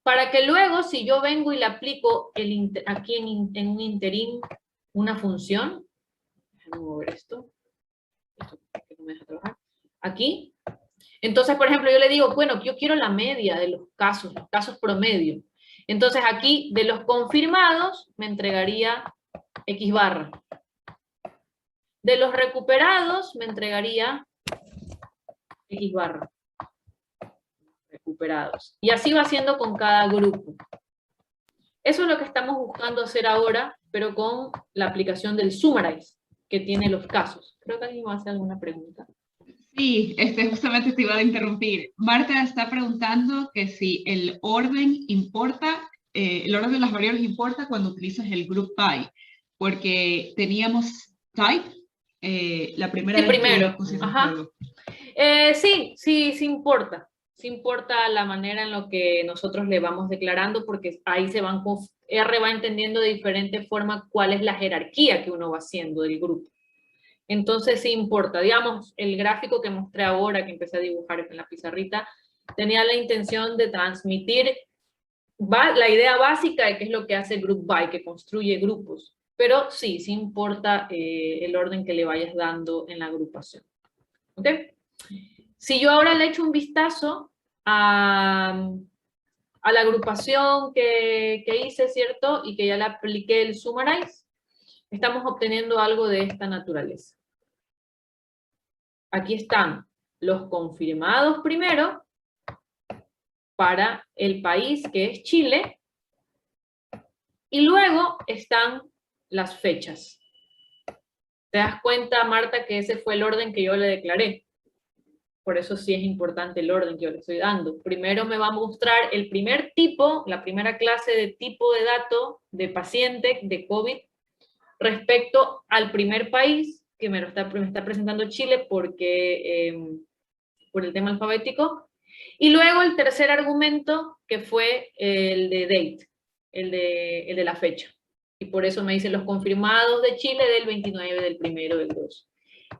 Para que luego, si yo vengo y le aplico aquí en un interín una función, déjame mover esto que no me deja trabajar, aquí. Entonces, por ejemplo, yo le digo, bueno, yo quiero la media de los casos promedio. Entonces aquí, de los confirmados, me entregaría X barra. De los recuperados, me entregaría X barra. Recuperados. Y así va haciendo con cada grupo. Eso es lo que estamos buscando hacer ahora, pero con la aplicación del Summarize, que tiene los casos. Creo que alguien va a hacer alguna pregunta. Sí, justamente te iba a interrumpir. Marta está preguntando que si el orden importa, el orden de las variables importa cuando utilizas el group by, porque teníamos type, la primera vez primero. que pusiste Ajá. Sí importa. Sí importa la manera en la que nosotros le vamos declarando, porque ahí R va entendiendo de diferente forma cuál es la jerarquía que uno va haciendo del grupo. Entonces sí importa. Digamos, el gráfico que mostré ahora, que empecé a dibujar en la pizarrita, tenía la intención de transmitir la idea básica de qué es lo que hace Group By, que construye grupos. Pero sí importa el orden que le vayas dando en la agrupación. ¿Ok? Si yo ahora le echo un vistazo a la agrupación que hice, ¿cierto? Y que ya le apliqué el Summarize, estamos obteniendo algo de esta naturaleza. Aquí están los confirmados primero para el país que es Chile, y luego están las fechas. ¿Te das cuenta, Marta, que ese fue el orden que yo le declaré? Por eso sí es importante el orden que yo le estoy dando. Primero me va a mostrar el primer tipo, la primera clase de tipo de dato de paciente de COVID respecto al primer país, que me está presentando Chile porque, por el tema alfabético. Y luego el tercer argumento, que fue el de date, el de la fecha. Y por eso me dice los confirmados de Chile del 29, del 1, del 2.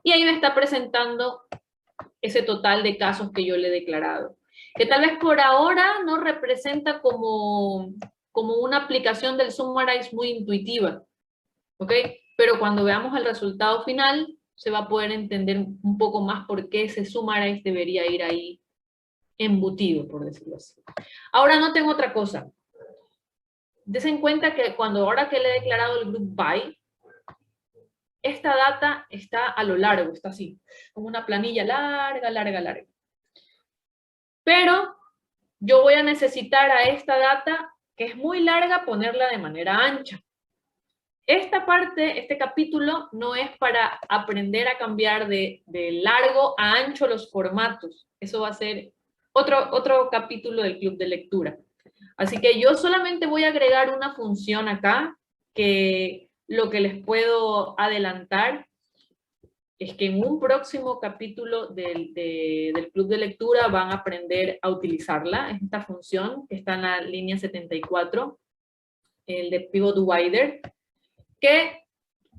Y ahí me está presentando ese total de casos que yo le he declarado. Que tal vez por ahora no representa como una aplicación del Summarize muy intuitiva, ¿ok? Pero cuando veamos el resultado final, se va a poder entender un poco más por qué ese Summarize debería ir ahí embutido, por decirlo así. Ahora noten otra cosa. Desen cuenta que ahora que le he declarado el group by, esta data está a lo largo, está así, como una planilla larga, larga, larga. Pero yo voy a necesitar a esta data, que es muy larga, ponerla de manera ancha. Esta parte, este capítulo, no es para aprender a cambiar de largo a ancho los formatos. Eso va a ser otro capítulo del club de lectura. Así que yo solamente voy a agregar una función acá, que lo que les puedo adelantar es que en un próximo capítulo del club de lectura van a aprender a utilizarla. Es esta función que está en la línea 74, el de Pivot Wider, que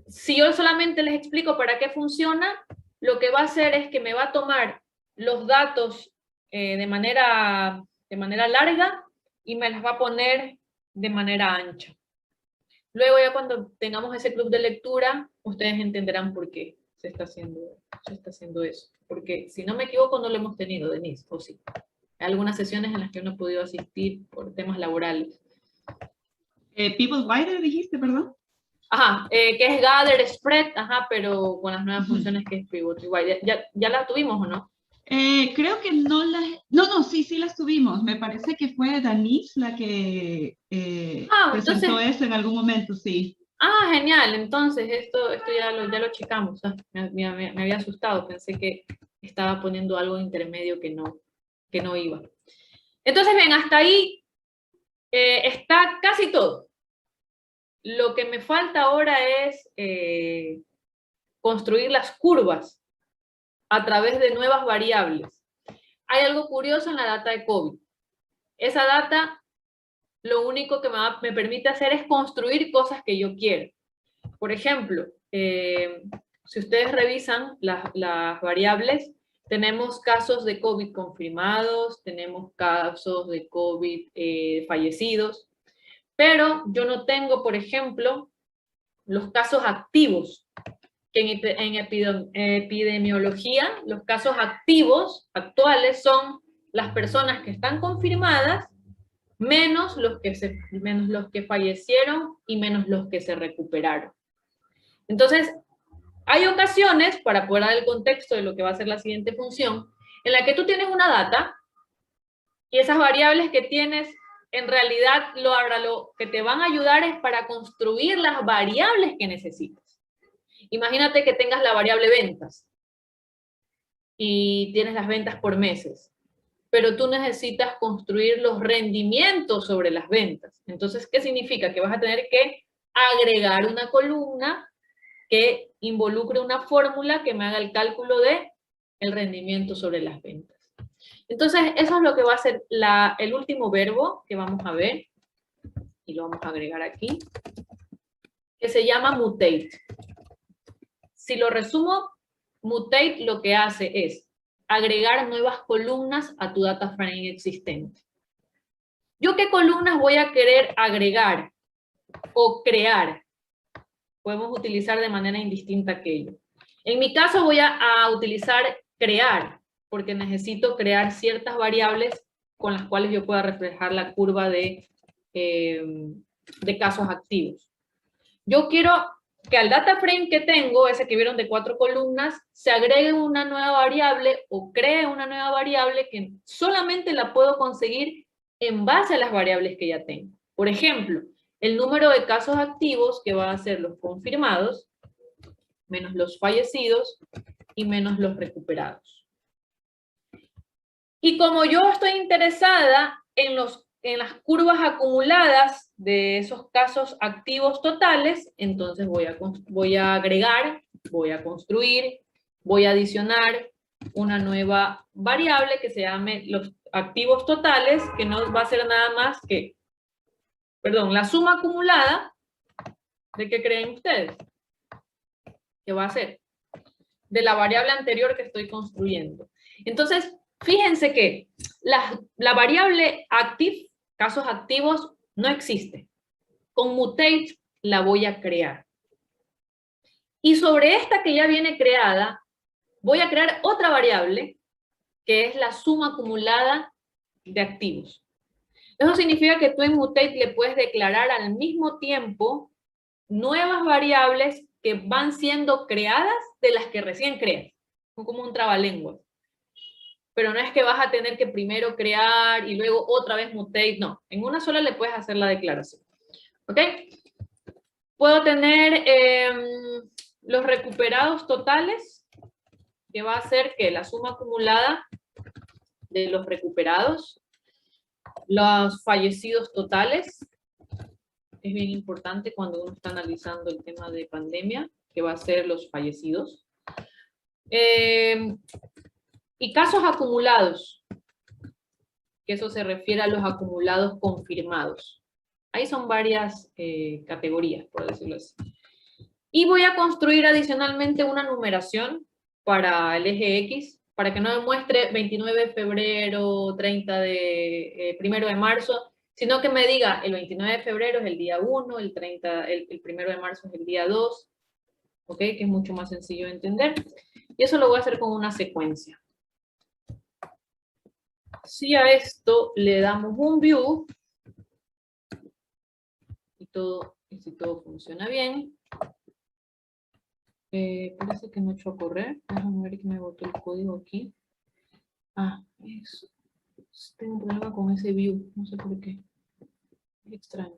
si yo solamente les explico para qué funciona, lo que va a hacer es que me va a tomar los datos de manera larga y me las va a poner de manera ancha. Luego ya cuando tengamos ese club de lectura, ustedes entenderán por qué se está haciendo eso. Porque si no me equivoco no lo hemos tenido, Denise, o sí. Hay algunas sesiones en las que no he podido asistir por temas laborales. Pivot Wider dijiste, perdón. Ajá, que es Gather, Spread, ajá, pero con las nuevas funciones que es Pivot Wider. ¿Ya las tuvimos o no? Creo que no las... No, sí las tuvimos. Me parece que fue Denise la que presentó entonces, eso en algún momento, sí. Ah, genial. Entonces, esto ya lo checamos. Me había asustado. Pensé que estaba poniendo algo intermedio que no iba. Entonces, ven, hasta ahí está casi todo. Lo que me falta ahora es construir las curvas a través de nuevas variables. Hay algo curioso en la data de COVID. Esa data lo único que me permite hacer es construir cosas que yo quiero. Por ejemplo, si ustedes revisan las variables, tenemos casos de COVID confirmados, tenemos casos de COVID fallecidos, pero yo no tengo, por ejemplo, los casos activos, que en epidemiología los casos activos actuales son las personas que están confirmadas menos los que fallecieron y menos los que se recuperaron. Entonces, hay ocasiones, para poder dar el contexto de lo que va a ser la siguiente función, en la que tú tienes una data y esas variables que tienes, en realidad lo que te van a ayudar es para construir las variables que necesitas. Imagínate que tengas la variable ventas y tienes las ventas por meses, pero tú necesitas construir los rendimientos sobre las ventas. Entonces, ¿qué significa? Que vas a tener que agregar una columna que involucre una fórmula que me haga el cálculo de el rendimiento sobre las ventas. Entonces, eso es lo que va a ser el último verbo que vamos a ver, y lo vamos a agregar aquí, que se llama mutate. Si lo resumo, mutate lo que hace es agregar nuevas columnas a tu data frame existente. ¿Yo qué columnas voy a querer agregar o crear? Podemos utilizar de manera indistinta aquello. En mi caso voy a utilizar crear, porque necesito crear ciertas variables con las cuales yo pueda reflejar la curva de casos activos. Yo quiero que al data frame que tengo, ese que vieron de 4 columnas, se agregue una nueva variable o cree una nueva variable que solamente la puedo conseguir en base a las variables que ya tengo. Por ejemplo, el número de casos activos, que va a ser los confirmados, menos los fallecidos y menos los recuperados. Y como yo estoy interesada en las curvas acumuladas de esos casos activos totales, entonces voy a agregar, voy a construir, voy a adicionar una nueva variable que se llame los activos totales, que no va a ser nada más que, perdón, la suma acumulada, ¿de qué creen ustedes? ¿Qué va a ser? De la variable anterior que estoy construyendo. Entonces, fíjense que la variable active, casos activos, no existe. Con mutate la voy a crear. Y sobre esta que ya viene creada, voy a crear otra variable que es la suma acumulada de activos. Eso significa que tú en mutate le puedes declarar al mismo tiempo nuevas variables que van siendo creadas de las que recién creas. Como un trabalenguas. Pero no es que vas a tener que primero crear y luego otra vez mutate, no. En una sola le puedes hacer la declaración. ¿Ok? Puedo tener los recuperados totales, que va a ser que la suma acumulada de los recuperados, los fallecidos totales, es bien importante cuando uno está analizando el tema de pandemia, que va a ser los fallecidos. Y casos acumulados, que eso se refiere a los acumulados confirmados. Ahí son varias categorías, por decirlo así. Y voy a construir adicionalmente una numeración para el eje X, para que no me muestre 29 de febrero, 30 de 1 de marzo, sino que me diga el 29 de febrero es el día 1, el 1 de marzo es el día 2, ¿ok? Que es mucho más sencillo de entender. Y eso lo voy a hacer con una secuencia. Si a esto le damos un view, y si todo funciona bien, parece que no echó a correr. Déjame ver que me botó el código aquí. Ah, eso. Tengo un problema con ese view, no sé por qué. Es extraño.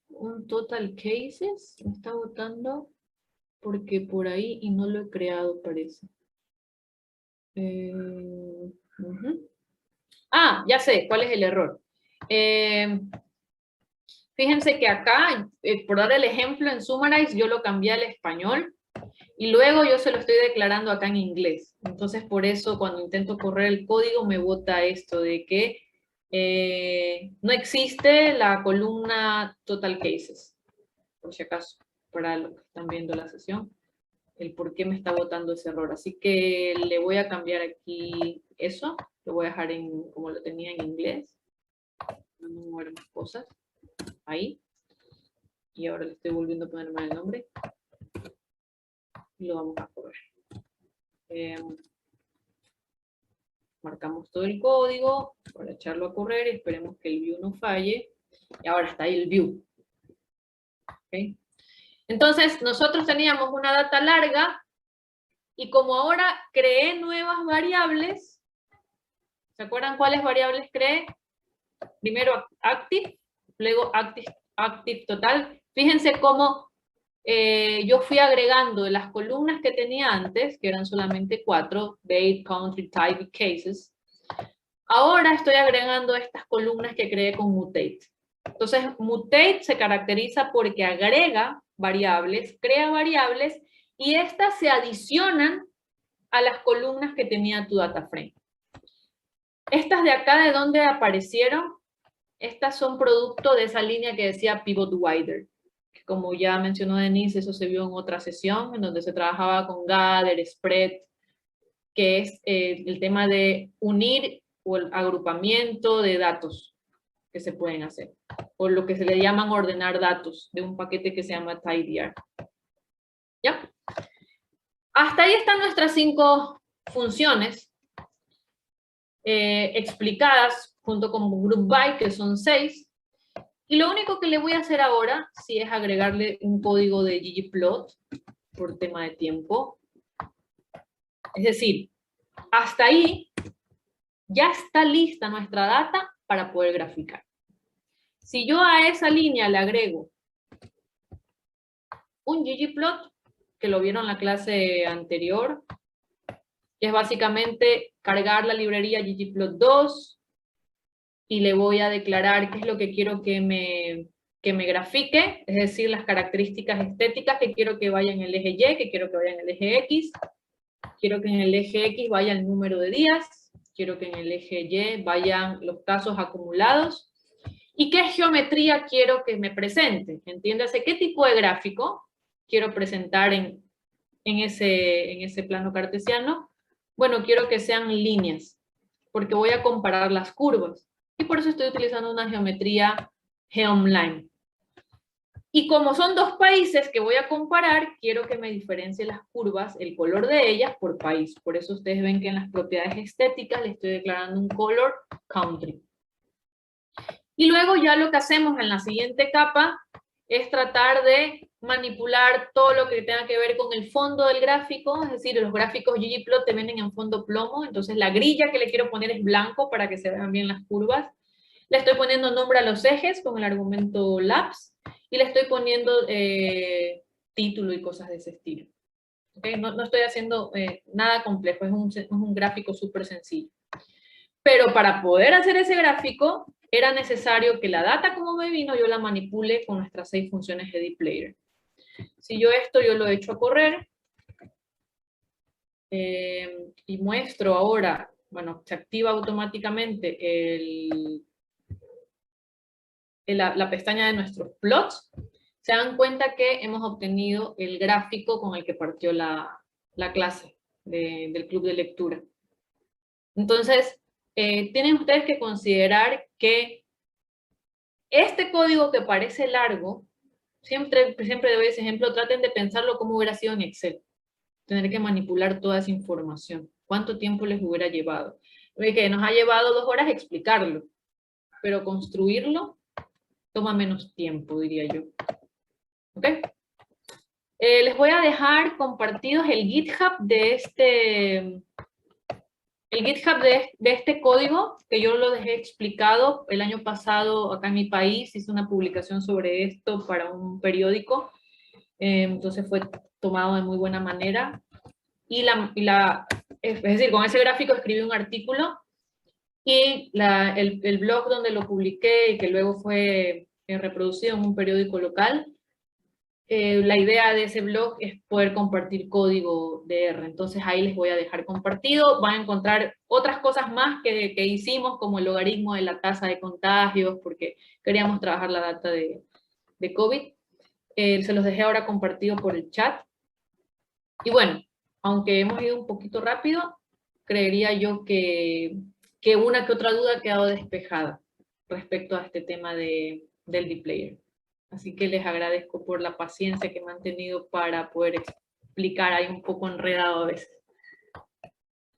Un total cases me está botando porque por ahí y no lo he creado, parece. Ah, ya sé cuál es el error. Fíjense que acá, por dar el ejemplo en Summarize, yo lo cambié al español y luego yo se lo estoy declarando acá en inglés. Entonces, por eso cuando intento correr el código me bota esto de que no existe la columna Total Cases, por si acaso, para los que están viendo la sesión, el por qué me está botando ese error. Así que le voy a cambiar aquí eso, lo voy a dejar como lo tenía en inglés, no mover más cosas, ahí, y ahora le estoy volviendo a poner mal el nombre, y lo vamos a correr. Marcamos todo el código para echarlo a correr y esperemos que el view no falle. Y ahora está ahí el view. ¿Okay? Entonces, nosotros teníamos una data larga y como ahora creé nuevas variables, ¿se acuerdan cuáles variables creé? Primero active, luego active total. Fíjense cómo yo fui agregando de las columnas que tenía antes, que eran solamente 4, date, country, type y cases. Ahora estoy agregando estas columnas que creé con mutate. Entonces, mutate se caracteriza porque agrega variables, crea variables, y estas se adicionan a las columnas que tenía tu data frame. Estas de acá, ¿de dónde aparecieron? Estas son producto de esa línea que decía Pivot Wider. Como ya mencionó Denise, eso se vio en otra sesión, en donde se trabajaba con gather, spread, que es el tema de unir o el agrupamiento de datos que se pueden hacer, o lo que se le llaman ordenar datos de un paquete que se llama tidyr. ¿Ya? Hasta ahí están nuestras 5 funciones. explicadas junto con group by, que son 6. Y lo único que le voy a hacer ahora, sí, es agregarle un código de ggplot por tema de tiempo. Es decir, hasta ahí ya está lista nuestra data para poder graficar. Si yo a esa línea le agrego un ggplot, que lo vieron en la clase anterior, que es básicamente cargar la librería ggplot2, y le voy a declarar qué es lo que quiero que me grafique, es decir, las características estéticas que quiero que vaya en el eje Y, que quiero que vaya en el eje X, quiero que en el eje X vaya el número de días, quiero que en el eje Y vayan los casos acumulados, y qué geometría quiero que me presente. Entiéndase qué tipo de gráfico quiero presentar en ese plano cartesiano. Bueno, quiero que sean líneas, porque voy a comparar las curvas, y por eso estoy utilizando una geometría Geomline. Y como son dos países que voy a comparar, quiero que me diferencie las curvas, el color de ellas por país. Por eso ustedes ven que en las propiedades estéticas le estoy declarando un color country. Y luego ya lo que hacemos en la siguiente capa es tratar de manipular todo lo que tenga que ver con el fondo del gráfico, es decir, los gráficos ggplot te vienen en fondo plomo, entonces la grilla que le quiero poner es blanco para que se vean bien las curvas. Le estoy poniendo nombre a los ejes con el argumento labs, y le estoy poniendo título y cosas de ese estilo. ¿Okay? No estoy haciendo nada complejo, es un gráfico súper sencillo. Pero para poder hacer ese gráfico, era necesario que la data como me vino, yo la manipule con nuestras 6 funciones editplayer. Si yo lo echo a correr, y muestro ahora, bueno, se activa automáticamente la pestaña de nuestros plots, se dan cuenta que hemos obtenido el gráfico con el que partió la clase del club de lectura. Entonces, tienen ustedes que considerar que este código que parece largo, siempre doy ese ejemplo, traten de pensarlo como hubiera sido en Excel. Tener que manipular toda esa información. ¿Cuánto tiempo les hubiera llevado? Que nos ha llevado 2 horas explicarlo, pero construirlo toma menos tiempo, diría yo. ¿Ok? Les voy a dejar compartidos el GitHub de este código, que yo lo dejé explicado el año pasado acá en mi país. Hice una publicación sobre esto para un periódico, entonces fue tomado de muy buena manera. Es decir, con ese gráfico escribí un artículo, y el blog donde lo publiqué y que luego fue reproducido en un periódico local, la idea de ese blog es poder compartir código de R. Entonces ahí les voy a dejar compartido. Van a encontrar otras cosas más que hicimos, como el logaritmo de la tasa de contagios, porque queríamos trabajar la data de COVID. Se los dejé ahora compartido por el chat. Y bueno, aunque hemos ido un poquito rápido, creería yo que una que otra duda ha quedado despejada respecto a este tema del dplayer. Así que les agradezco por la paciencia que me han tenido para poder explicar ahí un poco enredado a veces.